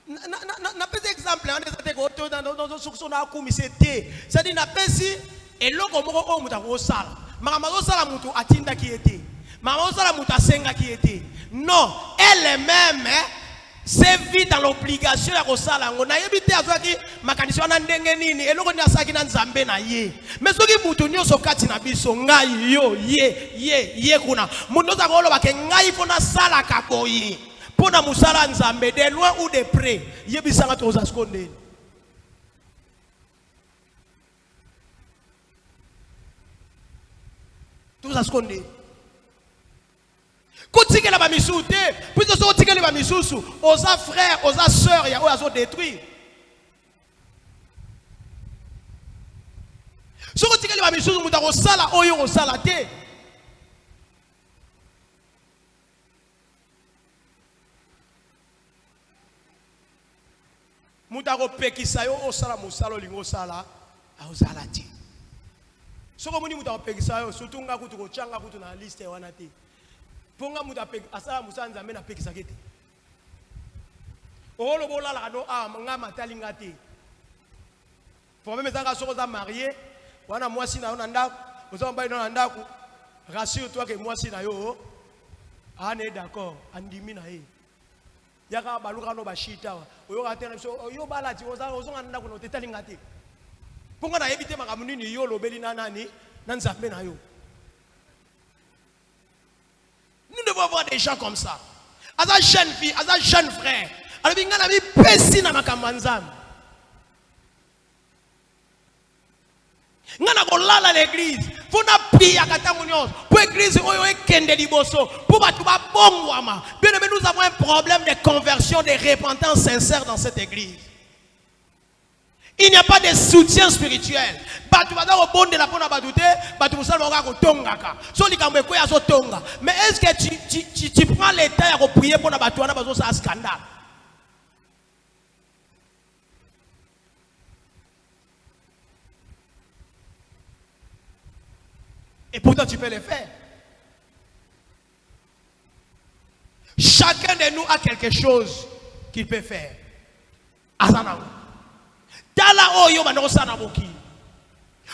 Na pesi exemple ande zate ko to dans sukso na ku misete. C'est-à-dire na pesi eloko moko o muta ko sala. Mama zo sala mutu atinda ki ete. Mama zo sala mutu asenga ki ete. Non, elle-même c'est vite dans l'obligation ya ko sala ngo na yebite azwaki makanisi wana ndenge nini eloko ni asaki na nzambe na ye. Mais soki mutu nyoso kati na biso ngai yo ye kuna. Mutu za ko loba ke ngai fona sala ka boye. Pona musala nzambe de loin ou de près yebisanga to za skondeni to za skondeni kotikela ba misusu te puisque so kotikela ba misusu oza frère oza sœur ya o azo détruire so kotikela ba misusu muta ko sala oyo ko sala te. Mutako pekisa yo osala musalo lingo sala aozala ti. Soko muni mutako pekisa yo surtout nga kutu ko changa kutu na liste wana te. Ponga mutapek asala musanza mena pekisa kete. Olo bola la no nga matali nga te. Pour même zanga soko za marié wana mwasi na yo na ndako ozamba ino na ndako rassure-toi que mwasi na yo ane d'accord andimi na ye. Yaka baluka no bashita oyo katena so oyo balati ozonga nda kuno tetalinga te ponga na yebite makamu nini yo lobeli na nani na nzambe na yo. Nous devons avoir des gens comme ça. Aza jeune fille, aza jeune frère. Alors binga na bi pesi na makambo nzambe. Ngana ko lala l'église. Fona prier katango nyos. Pour église oyo ekende liboso. Pour batu ba bongwama. Bien aimé, nous avons un problème de conversion, de repentance sincère dans cette église. Il n'y a pas de soutien spirituel. Batu ba do bonde la pona badute, batu musala ba ko tongaka. So likambo ko ya so tonga. Mais est-ce que tu prends le temps ya ko prier pour na batu wana bazo sa scandale? Et pourtant tu peux le faire. Chacun de nous a quelque chose qu'il peut faire. Azana. Tala oyo banoko sana boki.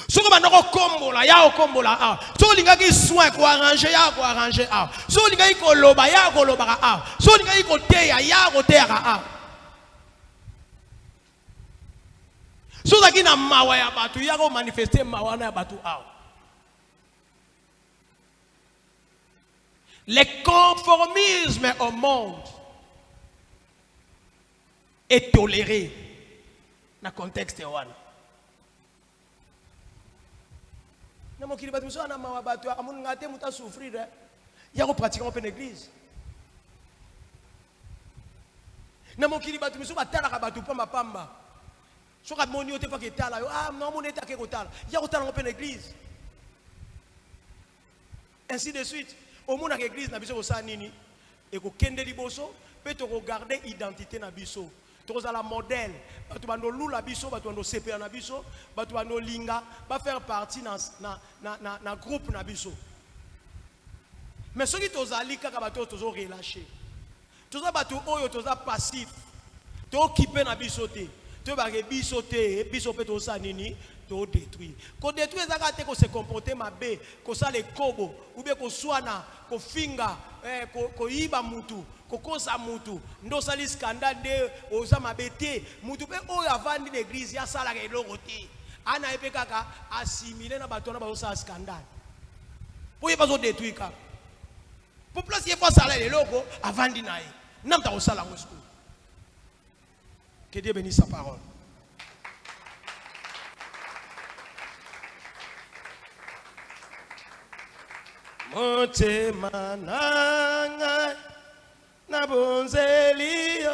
Soko banoko kombola ya kombola a. Soko lingaki soin ko arranger ya ko arranger a. Soko lingaki ko loba ya ko loba a. Soko lingaki ko teya ya ko teya a. Soko ki na mawa ya batu ya ko manifester mawa na batu a. Le conformisme au monde est toléré dans le contexte de Wana. Il y a pratiquement une église. Na mokili batu miso batala ka batu pamba pamba. So ka moni ote fa ke tala yo ah non mon eta ke kotala. Ya kotala open église. Ainsi de suite. Au monde à l'église na biso ko sa nini et ko kende liboso peut te regarder identité na biso. To za la modèle. Batu bando lula biso, batu bando CPA na biso, batu bando linga, ba faire partie na groupe na biso. Mais ceux qui tozali kaka batu tozo relâcher. Toza batu oyo toza passif. To occupé na biso te. To ba ke biso te, biso pe to sa nini, to détruire. Ko détruire za ka te ko se comporter mabe, ko sa le kobo, ou bien ko swana, ko finga, ko yiba mutu, ko kosa mutu. Ndo sali scandale de oza mabe te. Mutu pe oyo avandi l'église ya sala ke eloko te. Ana epe kaka assimiler na bato na ba osa scandale. Po ye pas o détruire kaka. Pour place il faut sala eloko avandi na ye. Namta o sala ngosku. Que Dieu bénisse sa parole. Motema nanga na bonzelio